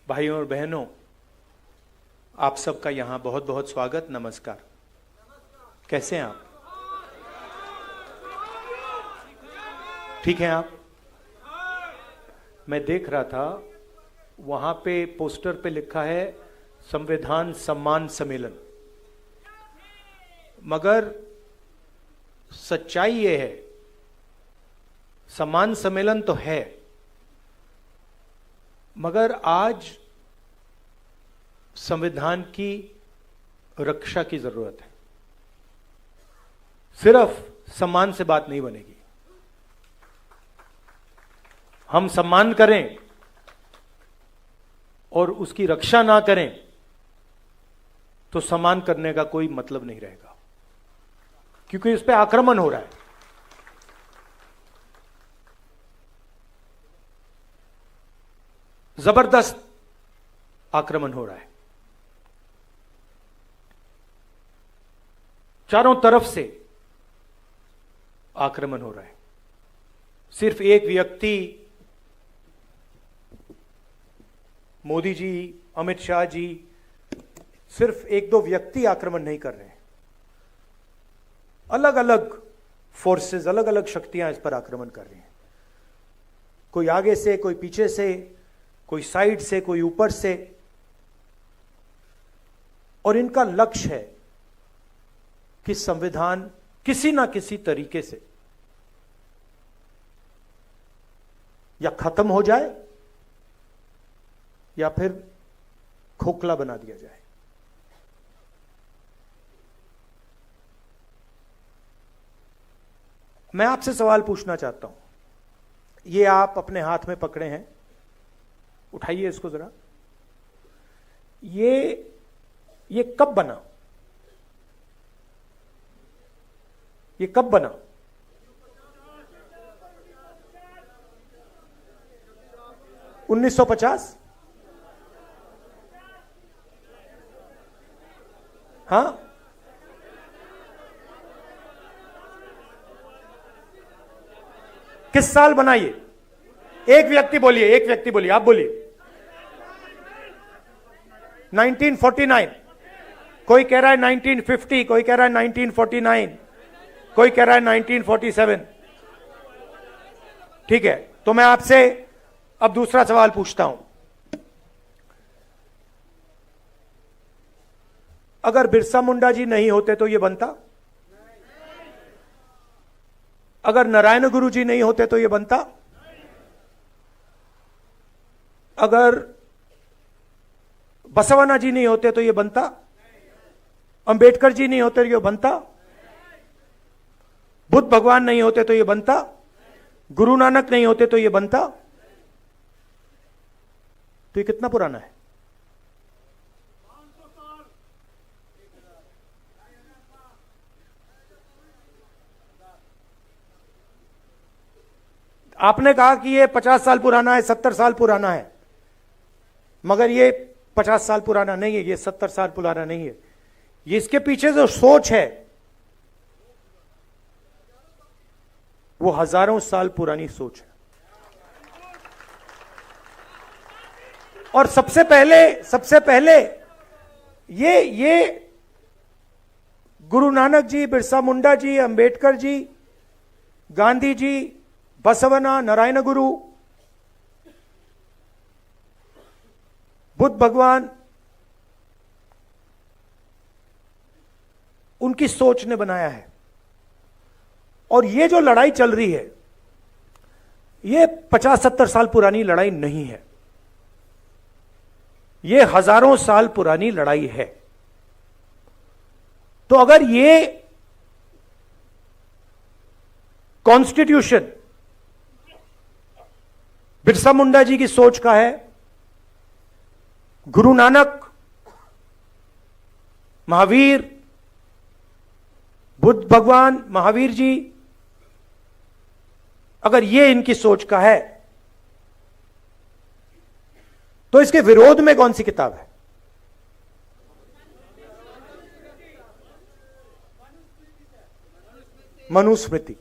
[SPEAKER 8] भाइयों और बहनों, आप सबका यहां बहुत बहुत स्वागत, नमस्कार। कैसे हैं आप? ठीक हैं आप? मैं देख रहा था वहां पे पोस्टर पे लिखा है संविधान सम्मान सम्मेलन, मगर सच्चाई ये है, सम्मान सम्मेलन तो है, मगर आज संविधान की रक्षा की जरूरत है। सिर्फ सम्मान से बात नहीं बनेगी। हम सम्मान करें और उसकी रक्षा ना करें तो सम्मान करने का कोई मतलब नहीं रहेगा, क्योंकि इस पे आक्रमण हो रहा है। जबरदस्त आक्रमण हो रहा है, चारों तरफ से आक्रमण हो रहा है। सिर्फ एक व्यक्ति, मोदी जी, अमित शाह जी, सिर्फ एक दो व्यक्ति आक्रमण नहीं कर रहे हैं, अलग अलग फोर्सेस, अलग अलग शक्तियां इस पर आक्रमण कर रही हैं। कोई आगे से, कोई पीछे से, कोई साइड से, कोई ऊपर से, और इनका लक्ष्य है कि संविधान किसी ना किसी तरीके से या खत्म हो जाए या फिर खोखला बना दिया जाए। मैं आपसे सवाल पूछना चाहता हूं, ये आप अपने हाथ में पकड़े हैं, उठाइए इसको जरा। ये कब बना? ये कब बना? $1950? हाँ, किस साल बना ये? एक व्यक्ति बोलिए, एक व्यक्ति बोलिए, आप बोलिए। 1949, कोई कह रहा है 1950, कोई कह रहा है 1949, कोई कह रहा है 1947। ठीक है, तो मैं आपसे अब दूसरा सवाल पूछता हूं। अगर बिरसा मुंडा जी नहीं होते तो यह बनता? अगर नारायण गुरु जी नहीं होते तो यह बनता? अगर बसवना जी नहीं होते तो यह बनता? अंबेडकर जी नहीं होते तो यह बनता? बुद्ध भगवान नहीं होते तो यह बनता? गुरु नानक नहीं होते तो यह बनता? तो ये कितना पुराना है? आपने कहा कि ये 50 साल पुराना है, 70 साल पुराना है, मगर ये 50 साल पुराना नहीं है, ये 70 साल पुराना नहीं है। ये इसके पीछे जो सोच है वो हजारों साल पुरानी सोच है। और सबसे पहले ये गुरु नानक जी, बिरसा मुंडा जी, अंबेडकर जी, गांधी जी, बसवना, नारायण गुरु, बुद्ध भगवान, उनकी सोच ने बनाया है। और ये जो लड़ाई चल रही है, ये 50-70 साल पुरानी लड़ाई नहीं है, ये हजारों साल पुरानी लड़ाई है। तो अगर ये कॉन्स्टिट्यूशन बिरसा मुंडा जी की सोच का है, गुरु नानक, महावीर, बुद्ध भगवान, महावीर जी, अगर ये इनकी सोच का है तो इसके विरोध में कौन सी किताब है? मनुस्मृति।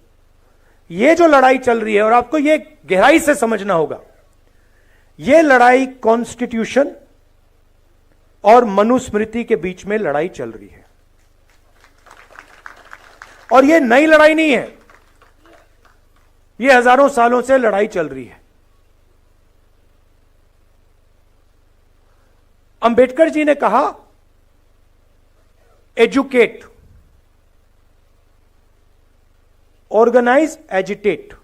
[SPEAKER 8] ये जो लड़ाई चल रही है, और आपको ये गहराई से समझना होगा, ये लड़ाई कॉन्स्टिट्यूशन और मनुस्मृति के बीच में लड़ाई चल रही है। और ये नई लड़ाई नहीं है, ये हजारों सालों से लड़ाई चल रही है। अंबेडकर जी ने कहा एजुकेट, ऑर्गेनाइज, एजिटेट,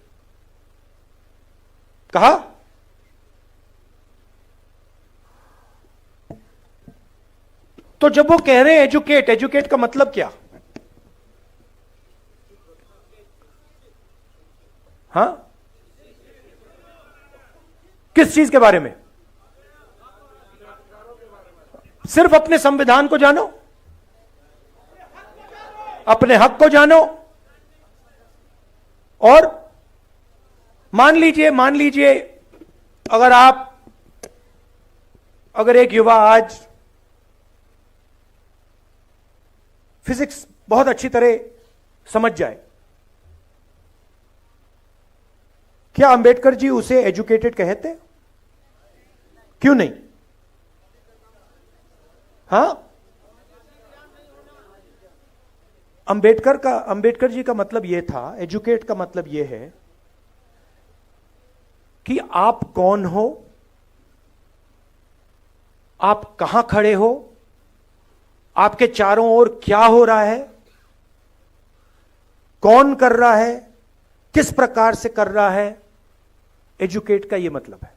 [SPEAKER 8] कहा। तो जब वो कह रहे हैं एजुकेट, एजुकेट का मतलब क्या? हां, किस चीज के बारे में? सिर्फ अपने संविधान को जानो, अपने हक को जानो, और मान लीजिए अगर एक युवा आज फिजिक्स बहुत अच्छी तरह समझ जाए, क्या अंबेडकर जी उसे एजुकेटेड कहते? क्यों नहीं? हां, अंबेडकर जी का मतलब यह था, एजुकेट का मतलब यह है कि आप कौन हो, आप कहां खड़े हो, आपके चारों ओर क्या हो रहा है, कौन कर रहा है, किस प्रकार से कर रहा है। एजुकेट का यह मतलब है।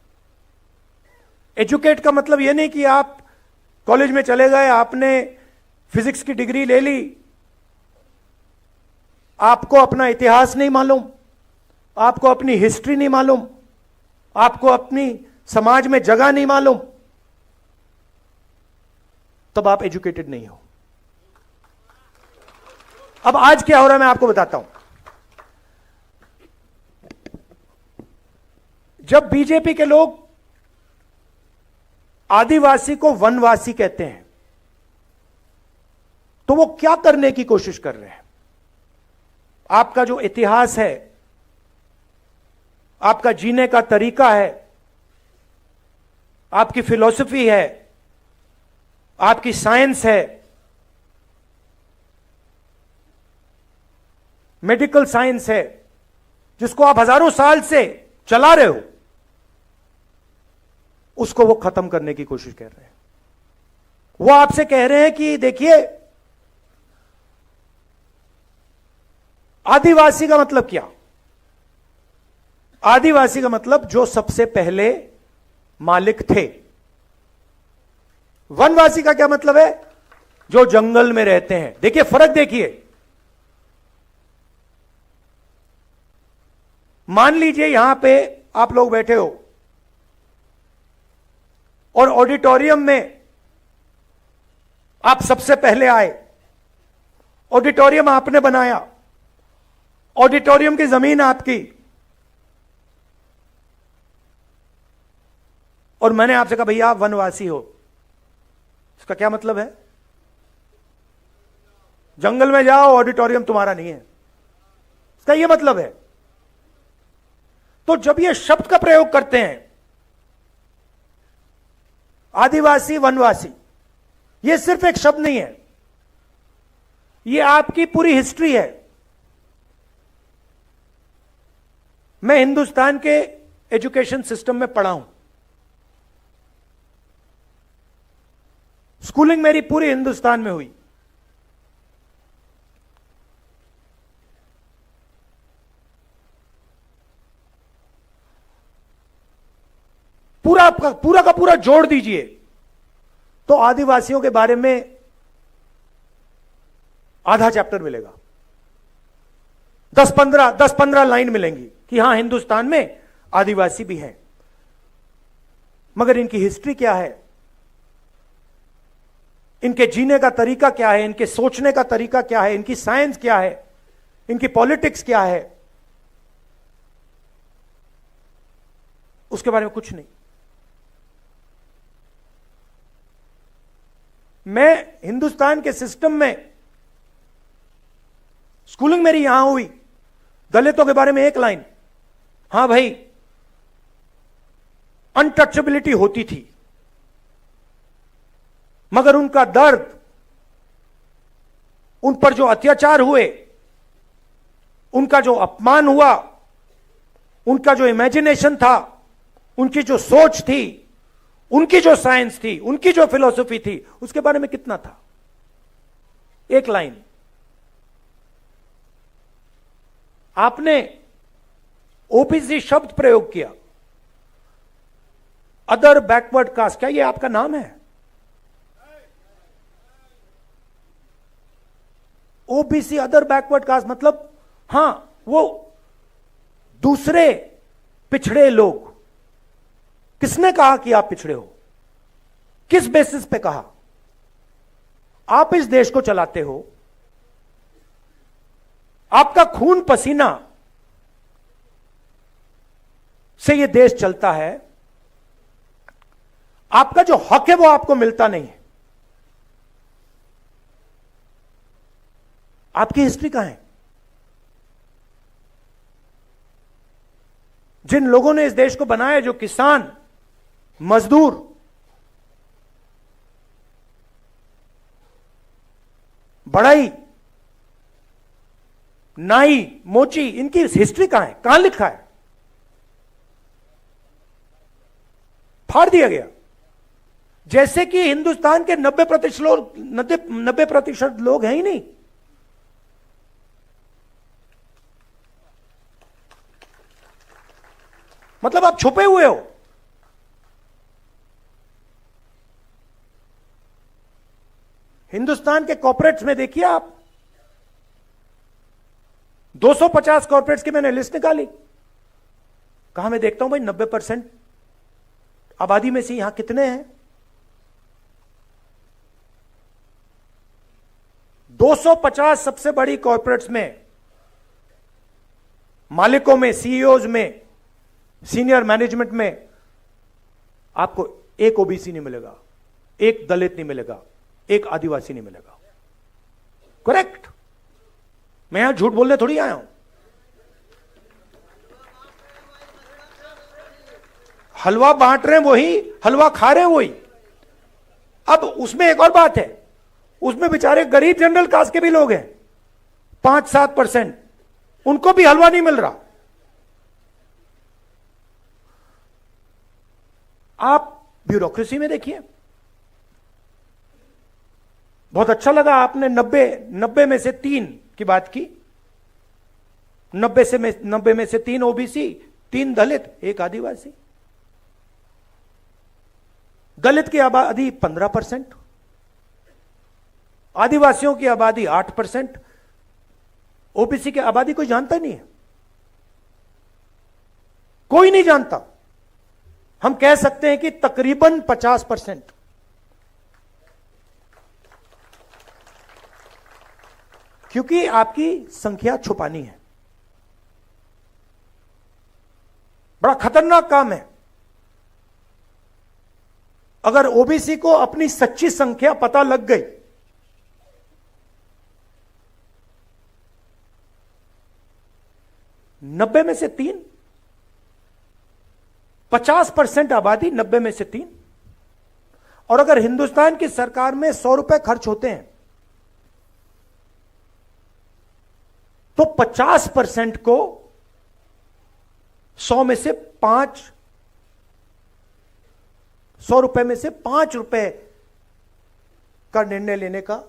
[SPEAKER 8] एजुकेट का मतलब यह नहीं कि आप कॉलेज में चले गए, आपने फिजिक्स की डिग्री ले ली, आपको अपना इतिहास नहीं मालूम, आपको अपनी हिस्ट्री नहीं मालूम, आपको अपनी समाज में जगह नहीं मालूम, तब आप एजुकेटेड नहीं हो। अब आज क्या हो रहा है मैं आपको बताता हूं। जब बीजेपी के लोग आदिवासी को वनवासी कहते हैं, तो वो क्या करने की कोशिश कर रहे हैं? आपका जो इतिहास है, आपका जीने का तरीका है, आपकी फिलॉसफी है, आपकी साइंस है, मेडिकल साइंस है, जिसको आप हजारों साल से चला रहे हो, उसको वो खत्म करने की कोशिश कर रहे हैं। वो आपसे कह रहे हैं कि देखिए, आदिवासी का मतलब क्या? आदिवासी का मतलब जो सबसे पहले मालिक थे। वनवासी का क्या मतलब है? जो जंगल में रहते हैं। देखिए फर्क, देखिए, मान लीजिए यहां पे आप लोग बैठे हो और ऑडिटोरियम में आप सबसे पहले आए, ऑडिटोरियम आपने बनाया, ऑडिटोरियम की जमीन आपकी, और मैंने आपसे कहा भैया आप वनवासी हो। इसका क्या मतलब है? जंगल में जाओ, ऑडिटोरियम तुम्हारा नहीं है, इसका यह मतलब है। तो जब ये शब्द का प्रयोग करते हैं आदिवासी वनवासी, ये सिर्फ एक शब्द नहीं है, ये आपकी पूरी हिस्ट्री है। मैं हिंदुस्तान के एजुकेशन सिस्टम में पढ़ा हूं, स्कूलिंग मेरी पूरी हिंदुस्तान में हुई। पूरा का पूरा जोड़ दीजिए तो आदिवासियों के बारे में आधा चैप्टर मिलेगा। 10-15 लाइन मिलेंगी कि हां हिंदुस्तान में आदिवासी भी हैं, मगर इनकी हिस्ट्री क्या है, इनके जीने का तरीका क्या है, इनके सोचने का तरीका क्या है, इनकी साइंस क्या है, इनकी पॉलिटिक्स क्या है, उसके बारे में कुछ नहीं। मैं हिंदुस्तान के सिस्टम में, स्कूलिंग मेरी यहां हुई, दलितों के बारे में एक लाइन, हां भाई अनटचेबिलिटी होती थी, मगर उनका दर्द, उन पर जो अत्याचार हुए, उनका जो अपमान हुआ, उनका जो इमेजिनेशन था, उनकी जो सोच थी, उनकी जो साइंस थी, उनकी जो फिलॉसफी थी, उसके बारे में कितना था, एक लाइन। आपने ओबीसी शब्द प्रयोग किया, अदर बैकवर्ड कास्ट, क्या ये आपका नाम है? ओबीसी अदर बैकवर्ड कास्ट मतलब हां वो दूसरे पिछड़े लोग। किसने कहा कि आप पिछड़े हो? किस बेसिस पे कहा? आप इस देश को चलाते हो, आपका खून पसीना से यह देश चलता है, आपका जो हक है वो आपको मिलता नहीं है। आपकी हिस्ट्री कहां है? जिन लोगों ने इस देश को बनाया, जो किसान, मजदूर, बढ़ई, नाई, मोची, इनकी हिस्ट्री कहां है? कहां लिखा है? फाड़ दिया गया। जैसे कि हिंदुस्तान के 90% लोग हैं ही नहीं। मतलब आप छुपे हुए हो। हिंदुस्तान के कॉर्पोरेट्स में देखिए आप, 250 कॉर्पोरेट्स की मैंने लिस्ट निकाली। कहां मैं देखता हूं भाई 90% आबादी में से यहां कितने हैं? 250 सबसे बड़ी कॉर्पोरेट्स में, मालिकों में, सीईओज में, सीनियर मैनेजमेंट में आपको एक ओबीसी नहीं मिलेगा, एक दलित नहीं मिलेगा, एक आदिवासी नहीं मिलेगा। करेक्ट? मैं यहां झूठ बोलने थोड़ी आया हूं। हलवा बांट रहे हैं वही, हलवा खा रहे हैं वही। अब उसमें एक और बात है, उसमें बेचारे गरीब जनरल कास्ट के भी लोग हैं 5-7%, उनको भी हलवा नहीं मिल रहा। आप ब्यूरोक्रेसी में देखिए। बहुत अच्छा लगा आपने 90 में से 3 की बात की। 90 में से 3 ओबीसी, 3 दलित, 1 आदिवासी। दलित की आबादी 15%, आदिवासियों की आबादी 8%, ओबीसी की आबादी कोई जानता नहीं है, कोई नहीं जानता। हम कह सकते हैं कि तकरीबन 50%। क्योंकि आपकी संख्या छुपानी है। बड़ा खतरनाक काम है। अगर ओबीसी को अपनी सच्ची संख्या पता लग गई, नब्बे में से 3, 50% आबादी, 90 में से 3। और अगर हिंदुस्तान की सरकार में 100 रुपए खर्च होते हैं तो 50% को 100 में से 100 रुपए में से 5 रुपए का निर्णय लेने का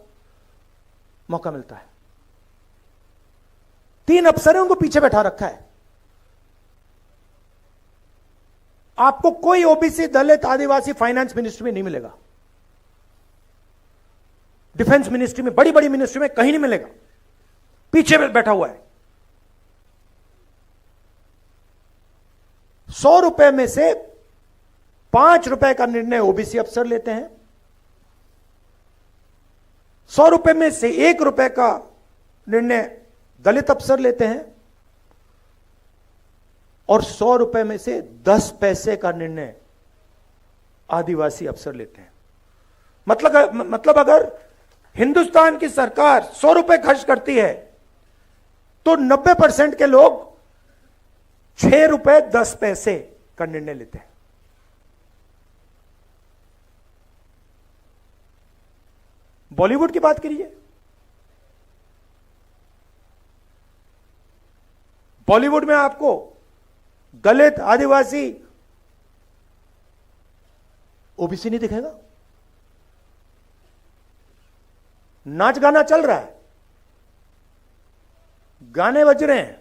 [SPEAKER 8] मौका मिलता है। 3 अफसर उनको पीछे बैठा रखा है। आपको कोई ओबीसी, दलित, आदिवासी फाइनेंस मिनिस्ट्री में नहीं मिलेगा, डिफेंस मिनिस्ट्री में, बड़ी बड़ी मिनिस्ट्री में कहीं नहीं मिलेगा। पीछे बैठा हुआ है। 100 रुपए में से 5 रुपए का निर्णय ओबीसी अफसर लेते हैं, 100 रुपए में से 1 रुपए का निर्णय दलित अफसर लेते हैं और 100 रुपए में से 10 पैसे का निर्णय आदिवासी अफसर लेते हैं। मतलब अगर हिंदुस्तान की सरकार 100 रुपए खर्च करती है तो 90% के लोग 6 रुपए 10 पैसे का निर्णय लेते हैं। बॉलीवुड की बात करिए, बॉलीवुड में आपको दलित, आदिवासी, ओबीसी नहीं दिखेगा। नाच गाना चल रहा है, गाने बज रहे हैं,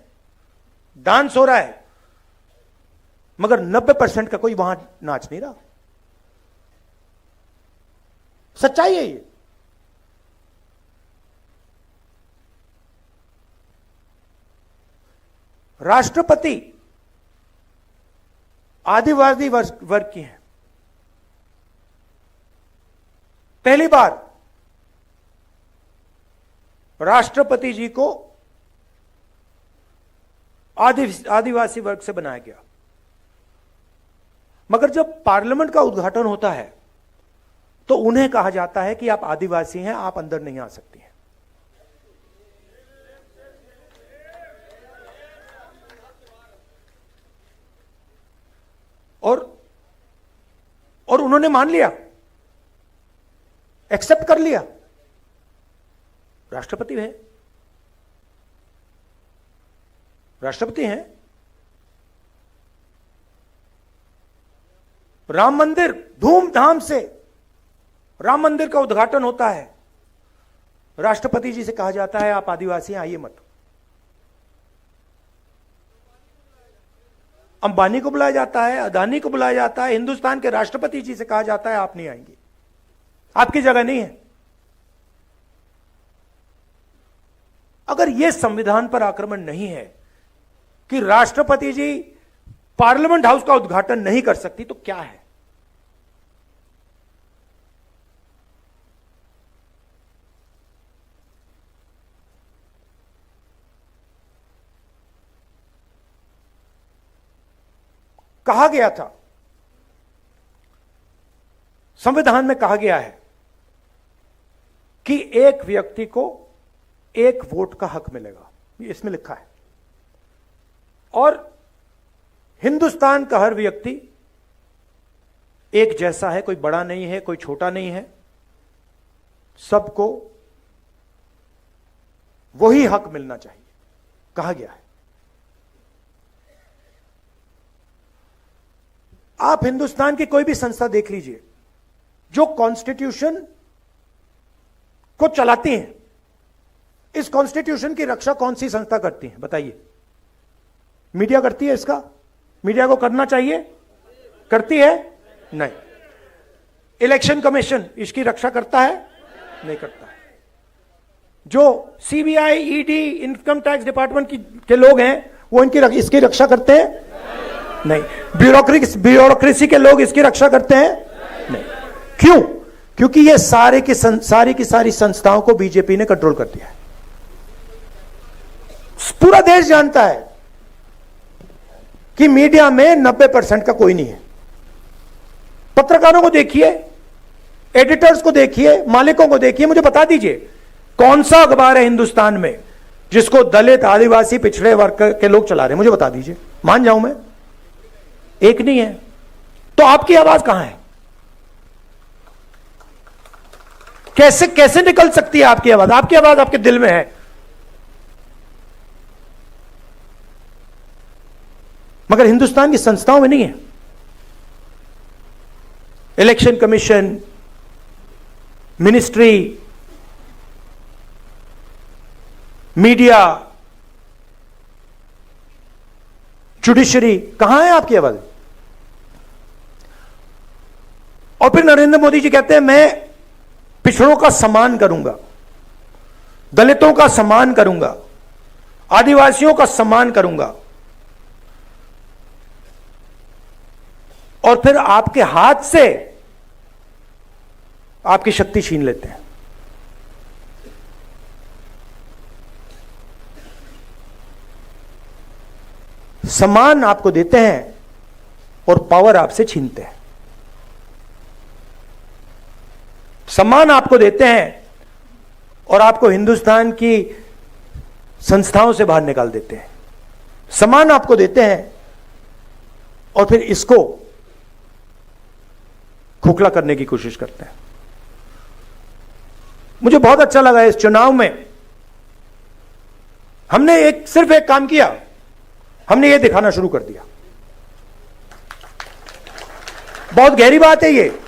[SPEAKER 8] डांस हो रहा है, मगर 90% का कोई वहां नाच नहीं रहा। सच्चाई है ये। राष्ट्रपति आदिवासी वर्ग की हैं। पहली बार राष्ट्रपति जी को आदिवासी वर्ग से बनाया गया, मगर जब पार्लियामेंट का उद्घाटन होता है तो उन्हें कहा जाता है कि आप आदिवासी हैं, आप अंदर नहीं आ सकती हैं। और उन्होंने मान लिया, एक्सेप्ट कर लिया, राष्ट्रपति है, राष्ट्रपति हैं। राम मंदिर, धूमधाम से राम मंदिर का उद्घाटन होता है, राष्ट्रपति जी से कहा जाता है आप आदिवासी हैं, आइए मत। अंबानी को बुलाया जाता है, अदानी को बुलाया जाता है, हिंदुस्तान के राष्ट्रपति जी से कहा जाता है आप नहीं आएंगे, आपकी जगह नहीं है। अगर यह संविधान पर आक्रमण नहीं है कि राष्ट्रपति जी पार्लियामेंट हाउस का उद्घाटन नहीं कर सकती, तो क्या है? कहा गया था, संविधान में कहा गया है कि एक व्यक्ति को एक वोट का हक मिलेगा, इसमें लिखा है। और हिंदुस्तान का हर व्यक्ति एक जैसा है, कोई बड़ा नहीं है, कोई छोटा नहीं है, सबको वही हक मिलना चाहिए, कहा गया है। आप हिंदुस्तान की कोई भी संस्था देख लीजिए जो कॉन्स्टिट्यूशन को चलाती हैं, इस कॉन्स्टिट्यूशन की रक्षा कौन सी संस्था करती है बताइए? मीडिया करती है इसका? मीडिया को करना चाहिए, करती है? नहीं। इलेक्शन कमीशन इसकी रक्षा करता है? नहीं करता है। जो CBI, ED, income tax department के लोग हैं वो इसकी रक्षा करते हैं? नहीं। ब्यूरोक्रेसी के लोग इसकी रक्षा करते हैं? नहीं। क्यों? क्योंकि ये सारी की सारी संस्थाओं को बीजेपी ने कंट्रोल कर दिया है। पूरा देश जानता है कि मीडिया में 90% का कोई नहीं है। पत्रकारों को देखिए, एडिटर्स को देखिए, मालिकों को देखिए, मुझे बता दीजिए कौन सा अखबार है हिंदुस्तान में जिसको दलित, आदिवासी, पिछड़े वर्ग के लोग चला रहे हैं? मुझे बता दीजिए, मान जाऊं मैं, एक नहीं है। तो आपकी आवाज कहां है? कैसे निकल सकती है आपकी आवाज? आपकी आवाज आपके दिल में है, मगर हिंदुस्तान की संस्थाओं में नहीं है। Election commission, ministry, media, judiciary, कहां है आपकी आवाज? और फिर नरेंद्र मोदी जी कहते हैं मैं पिछड़ों का सम्मान करूंगा, दलितों का सम्मान करूंगा, आदिवासियों का सम्मान करूंगा। और फिर आपके हाथ से आपकी शक्ति छीन लेते हैं। सम्मान आपको देते हैं और पावर आपसे छीनते हैं। सम्मान आपको देते हैं और आपको हिंदुस्तान की संस्थाओं से बाहर निकाल देते हैं। सम्मान आपको देते हैं और फिर इसको खोखला करने की कोशिश करते हैं। मुझे बहुत अच्छा लगा इस चुनाव में हमने सिर्फ एक काम किया, हमने ये दिखाना शुरू कर दिया। बहुत गहरी बात है ये।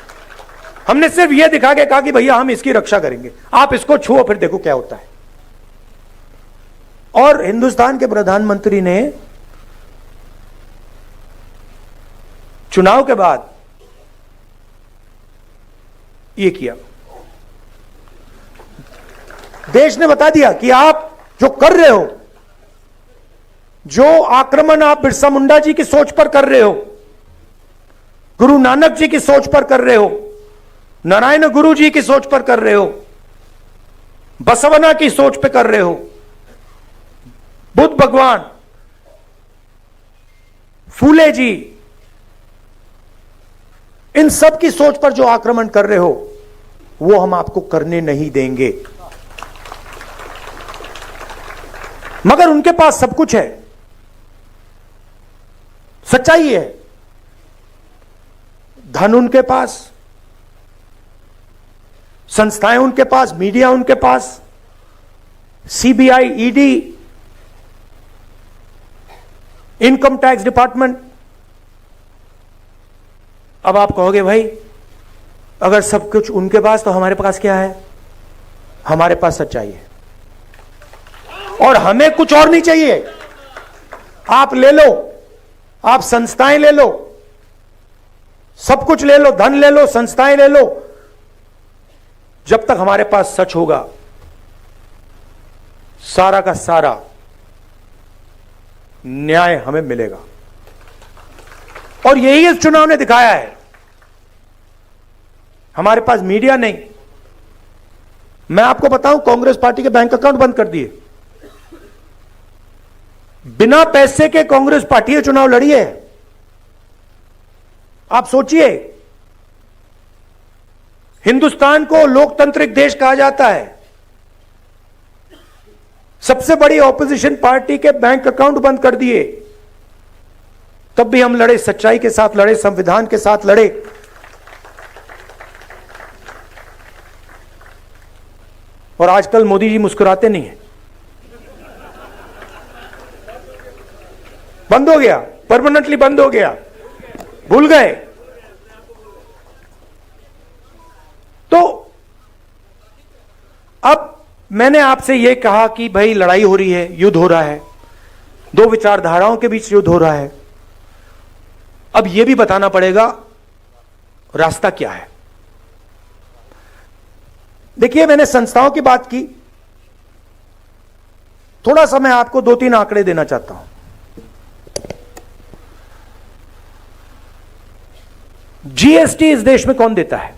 [SPEAKER 8] हमने सिर्फ ये दिखा के कहा कि भैया हम इसकी रक्षा करेंगे, आप इसको छुओ फिर देखो क्या होता है। और हिंदुस्तान के प्रधानमंत्री ने चुनाव के बाद ये किया। देश ने बता दिया कि आप जो कर रहे हो, जो आक्रमण आप बिरसा मुंडा जी की सोच पर कर रहे हो, गुरु नानक जी की सोच पर कर रहे हो, नारायण गुरु जी की सोच पर कर रहे हो, बसवना की सोच पर कर रहे हो, बुद्ध भगवान, फूले जी, इन सब की सोच पर जो आक्रमण कर रहे हो वो हम आपको करने नहीं देंगे। मगर उनके पास सब कुछ है, सच्चाई है। धन उनके पास, संस्थाएं उनके पास, मीडिया उनके पास, CBI, ED, income tax department. अब आप कहोगे भाई अगर सब कुछ उनके पास तो हमारे पास क्या है? हमारे पास सच्चाई है और हमें कुछ और नहीं चाहिए। आप ले लो, आप संस्थाएं ले लो, सब कुछ ले लो, धन ले लो, संस्थाएं ले लो, जब तक हमारे पास सच होगा सारा का सारा न्याय हमें मिलेगा। और यही इस चुनाव ने दिखाया है। हमारे पास मीडिया नहीं। मैं आपको बताऊं, कांग्रेस पार्टी के बैंक अकाउंट बंद कर दिए। बिना पैसे के कांग्रेस पार्टी ये चुनाव लड़ी है। आप सोचिए, हिंदुस्तान को लोकतांत्रिक देश कहा जाता है, सबसे बड़ी ऑपोजिशन पार्टी के बैंक अकाउंट बंद कर दिए, तब भी हम लड़े, सच्चाई के साथ लड़े, संविधान के साथ लड़े। और आजकल मोदी जी मुस्कुराते नहीं हैं। बंद हो गया, परमानेंटली बंद हो गया, भूल गए। तो अब मैंने आपसे यह कहा कि भाई लड़ाई हो रही है, युद्ध हो रहा है, दो विचारधाराओं के बीच युद्ध हो रहा है। अब यह भी बताना पड़ेगा रास्ता क्या है। देखिए, मैंने संस्थाओं की बात की, थोड़ा सा मैं आपको 2-3 आंकड़े देना चाहता हूं। जीएसटी इस देश में कौन देता है?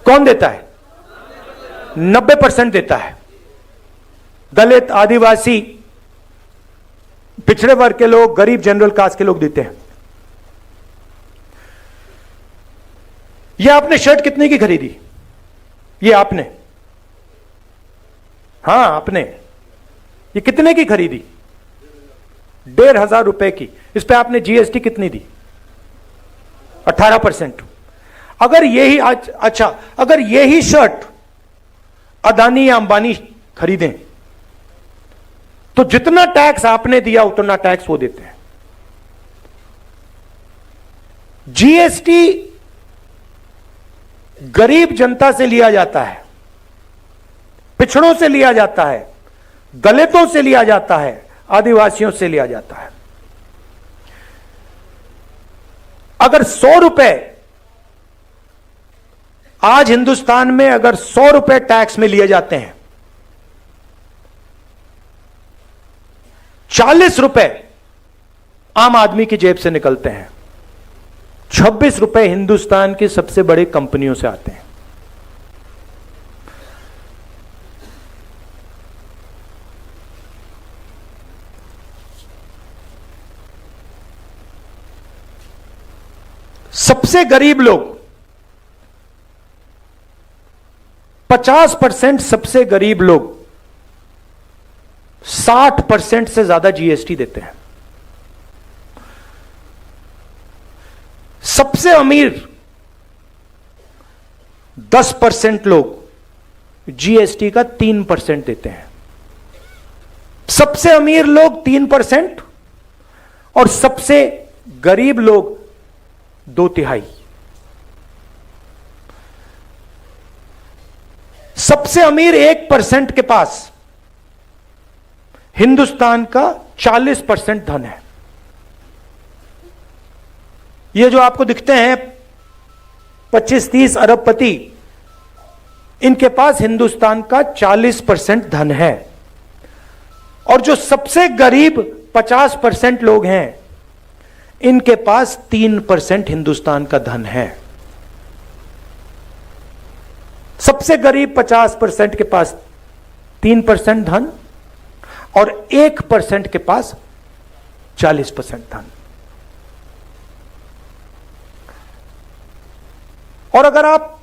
[SPEAKER 8] कौन देता है? 90% देता है। दलित, आदिवासी, पिछड़े वर्ग के लोग, गरीब, जनरल कास्ट के लोग देते हैं। यह आपने शर्ट कितने की खरीदी? ये आपने, हां आपने, ये कितने की खरीदी? 1,500 रुपए की। इस पे आपने जीएसटी कितनी दी? 18%। अगर यही अच्छा, अगर यही शर्ट अदानी या अंबानी खरीदें तो जितना टैक्स आपने दिया उतना टैक्स वो देते हैं। जीएसटी गरीब जनता से लिया जाता है, पिछड़ों से लिया जाता है, दलितों से लिया जाता है, आदिवासियों से लिया जाता है। अगर 100 रुपए आज हिंदुस्तान में अगर 100 रुपए टैक्स में लिए जाते हैं, 40 रुपए आम आदमी की जेब से निकलते हैं, 26 रुपए हिंदुस्तान की सबसे बड़ी कंपनियों से आते हैं। सबसे गरीब लोग 50% सबसे गरीब लोग 60% से ज्यादा जीएसटी देते हैं। सबसे अमीर 10% लोग जीएसटी का 3% देते हैं। सबसे अमीर लोग 3% और सबसे गरीब लोग 2/3। सबसे अमीर 1% के पास हिंदुस्तान का 40% धन है। ये जो आपको दिखते हैं 25-30 अरबपति, इनके पास हिंदुस्तान का 40% धन है। और जो सबसे गरीब 50% लोग हैं, इनके पास 3% हिंदुस्तान का धन है। सबसे गरीब 50% के पास 3% धन और 1% के पास 40% धन। और अगर आप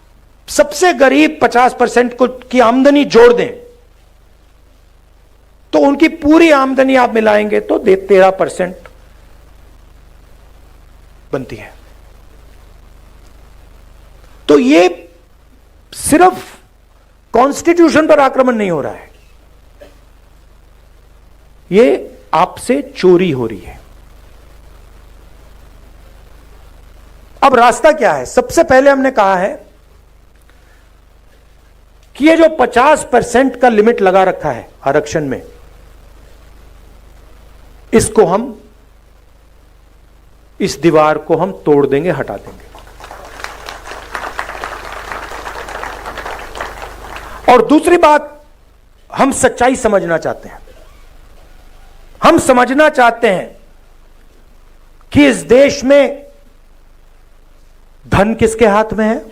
[SPEAKER 8] सबसे गरीब 50% को की आमदनी जोड़ दें तो उनकी पूरी आमदनी आप मिलाएंगे तो 13% बनती है। तो ये सिर्फ कॉन्स्टिट्यूशन पर आक्रमण नहीं हो रहा है, ये आपसे चोरी हो रही है। अब रास्ता क्या है? सबसे पहले हमने कहा है कि ये जो 50% का लिमिट लगा रखा है आरक्षण में, इसको हम, इस दीवार को हम तोड़ देंगे, हटा देंगे। और दूसरी बात, हम सच्चाई समझना चाहते हैं। हम समझना चाहते हैं कि इस देश में धन किसके हाथ में है,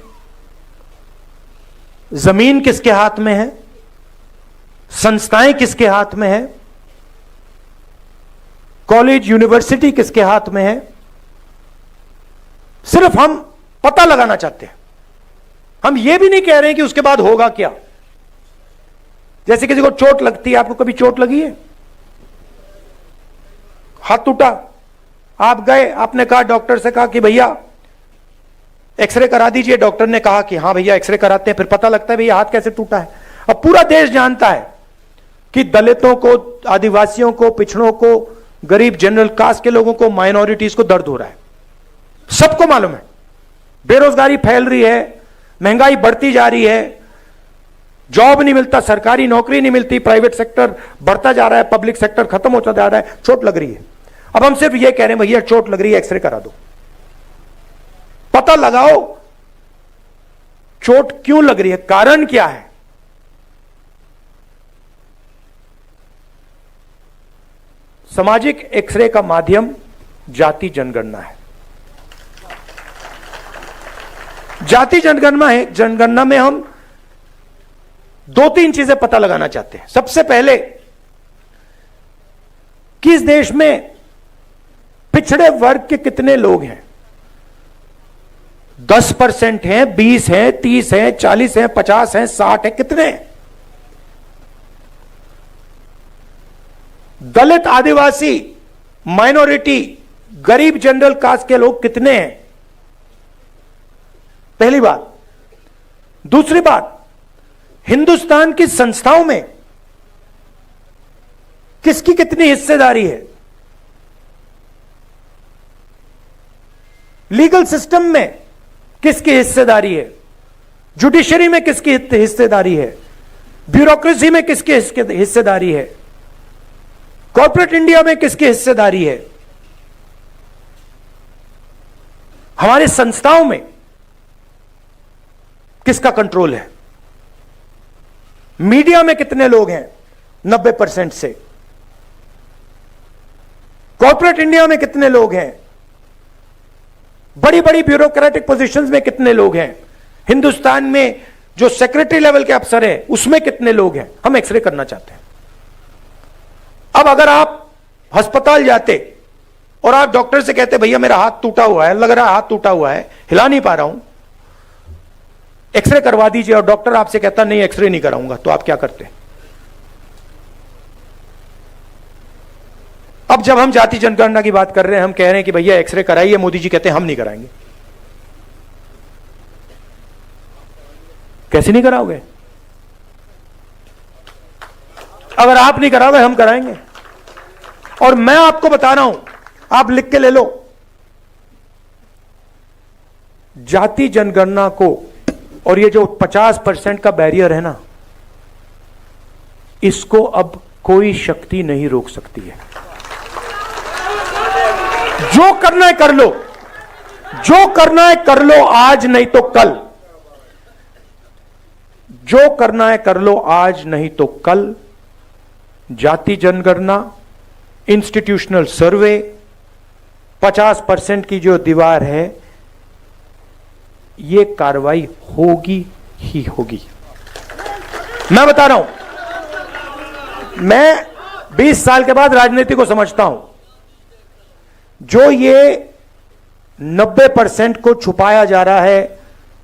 [SPEAKER 8] जमीन किसके हाथ में है, संस्थाएं किसके हाथ में है, कॉलेज यूनिवर्सिटी किसके हाथ में है। सिर्फ हम पता लगाना चाहते हैं। हम यह भी नहीं कह रहे हैं कि उसके बाद होगा क्या। जैसे किसी को चोट लगती है, आपको कभी चोट लगी है? हाथ टूटा, आप गए, आपने कहा, डॉक्टर से कहा कि भैया एक्सरे करा दीजिए। डॉक्टर ने कहा कि हां भैया एक्सरे कराते हैं। फिर पता लगता है भैया हाथ कैसे टूटा है। अब पूरा देश जानता है कि दलितों को, आदिवासियों को, पिछड़ों को, गरीब जनरल कास्ट के लोगों को, माइनॉरिटीज को दर्द हो रहा है। सबको मालूम है। बेरोजगारी फैल रही है, महंगाई बढ़ती जा रही है, जॉब नहीं मिलता, सरकारी नौकरी नहीं मिलती, प्राइवेट सेक्टर बढ़ता जा रहा है, पब्लिक सेक्टर खत्म होता जा रहा है, चोट लग रही है। अब हम सिर्फ ये कह रहे हैं भैया चोट लग रही है, एक्सरे करा दो, पता लगाओ चोट क्यों लग रही है, कारण क्या है। सामाजिक एक्सरे का माध्यम जाति जनगणना है। जाति जनगणना है। जनगणना में हम 2-3 चीजें पता लगाना चाहते हैं। सबसे पहले, किस देश में पिछड़े वर्ग के कितने लोग हैं? 10% हैं, 20 हैं, 30 हैं, 40 हैं, 50 हैं, 60 हैं, कितने हैं? दलित, आदिवासी, माइनॉरिटी, गरीब जनरल कास्ट के लोग कितने हैं? पहली बात। दूसरी बात, हिंदुस्तान की संस्थाओं में किसकी कितनी हिस्सेदारी है? लीगल सिस्टम में किसकी हिस्सेदारी है? जुडिशरी में किसकी हिस्सेदारी है? ब्यूरोक्रेसी में किसकी हिस्सेदारी है? कॉर्पोरेट इंडिया में किसकी हिस्सेदारी है? हमारे संस्थाओं में किसका कंट्रोल है? मीडिया में कितने लोग हैं? 90% से। कॉर्पोरेट इंडिया में कितने लोग हैं, बड़ी बड़ी ब्यूरोक्रेटिक पोजीशंस में कितने लोग हैं, हिंदुस्तान में जो सेक्रेटरी लेवल के अफसर हैं उसमें कितने लोग हैं। हम एक्सरे करना चाहते हैं। अब अगर आप अस्पताल जाते और आप डॉक्टर से कहते भैया मेरा हाथ टूटा हुआ है, लग रहा है हाथ टूटा हुआ है, हिला नहीं पा रहा हूं, एक्सरे करवा दीजिए, और डॉक्टर आपसे कहता नहीं एक्सरे नहीं कराऊंगा, तो आप क्या करते? अब जब हम जाति जनगणना की बात कर रहे हैं, हम कह रहे हैं कि भैया एक्सरे कराइए, मोदी जी कहते हैं हम नहीं कराएंगे। कैसे नहीं कराओगे? अगर आप नहीं कराओगे हम कराएंगे। और मैं आपको बता रहा हूं, आप लिख के ले लो, जाति जनगणना को और ये जो 50% का बैरियर है ना, इसको अब कोई शक्ति नहीं रोक सकती है। जो करना है कर लो, जो करना है कर लो, आज नहीं तो कल। जो करना है कर लो, आज नहीं तो कल। जाति जनगणना, इंस्टीट्यूशनल सर्वे, 50% की जो दीवार है, ये कार्रवाई होगी ही होगी। मैं बता रहा हूं, मैं 20 साल के बाद राजनीति को समझता हूं। जो ये 90% को छुपाया जा रहा है,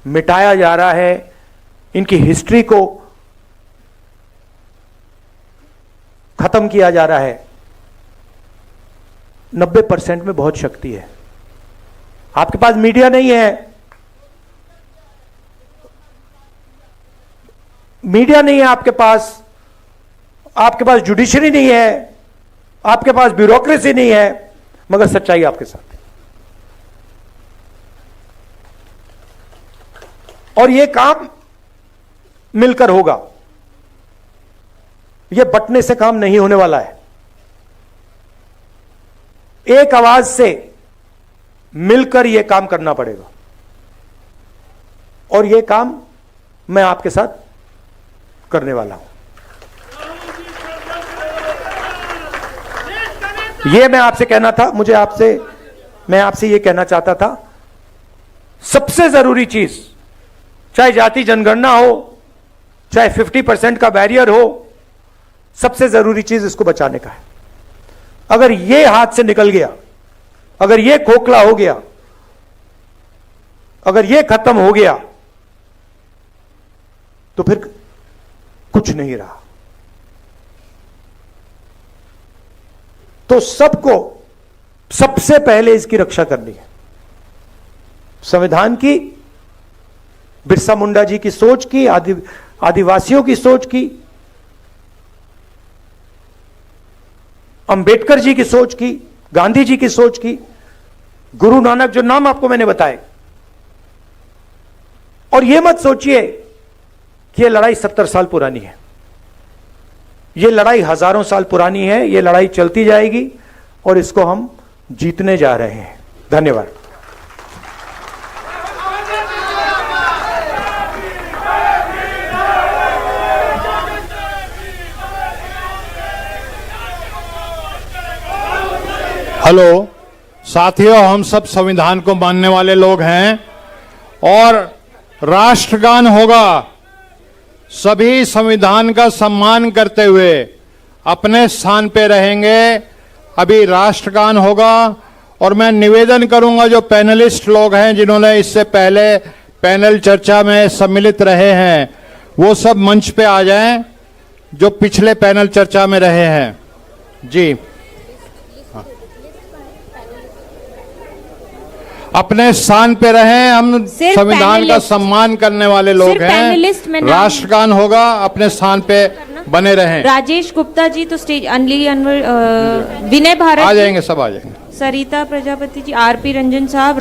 [SPEAKER 8] मिटाया जा रहा है, इनकी हिस्ट्री को खत्म किया जा रहा है, 90% में बहुत शक्ति है। आपके पास मीडिया नहीं है, मीडिया नहीं है आपके पास जुडिशरी नहीं है, आपके पास ब्यूरोक्रेसी नहीं है, मगर सच्चाई आपके साथ है। और यह काम मिलकर होगा, यह बंटने से काम नहीं होने वाला है। एक आवाज से मिलकर यह काम करना पड़ेगा, और यह काम मैं आपके साथ करने वाला हूं। यह मैं आपसे कहना था, मैं आपसे यह कहना चाहता था, सबसे जरूरी चीज, चाहे जाति जनगणना हो, चाहे 50% का बैरियर हो, सबसे जरूरी चीज इसको बचाने का है। अगर यह हाथ से निकल गया, अगर यह खोखला हो गया, अगर यह खत्म हो गया, तो फिर कुछ नहीं रहा। तो सबको सबसे पहले इसकी रक्षा करनी है, संविधान की, बिरसा मुंडा जी की सोच की, आदिवासियों की सोच की, अंबेडकर जी की सोच की, गांधी जी की सोच की, गुरु नानक, जो नाम आपको मैंने बताए। और यह मत सोचिए कि यह लड़ाई 70 साल पुरानी है, यह लड़ाई हजारों साल पुरानी है, यह लड़ाई चलती जाएगी और इसको हम जीतने जा रहे हैं। धन्यवाद।
[SPEAKER 1] हेलो साथियों, हम सब संविधान को मानने वाले लोग हैं और राष्ट्रगान होगा। सभी संविधान का सम्मान करते हुए अपने स्थान पे रहेंगे। अभी राष्ट्रगान होगा और मैं निवेदन करूंगा, जो पैनलिस्ट लोग हैं जिन्होंने इससे पहले पैनल चर्चा में सम्मिलित रहे हैं, वो सब मंच पे आ जाएं, जो पिछले पैनल चर्चा में रहे हैं। जी, अपने स्थान पे रहें। हम संविधान का सम्मान करने वाले लोग हैं। राष्ट्रगान होगा, अपने स्थान पे बने रहें।
[SPEAKER 9] राजेश गुप्ता जी तो स्टेज, अनली अनवर, विनय भारत
[SPEAKER 1] आ जाएंगे, सब आ जाएंगे।
[SPEAKER 9] सरिता प्रजापति जी, आरपी रंजन साहब।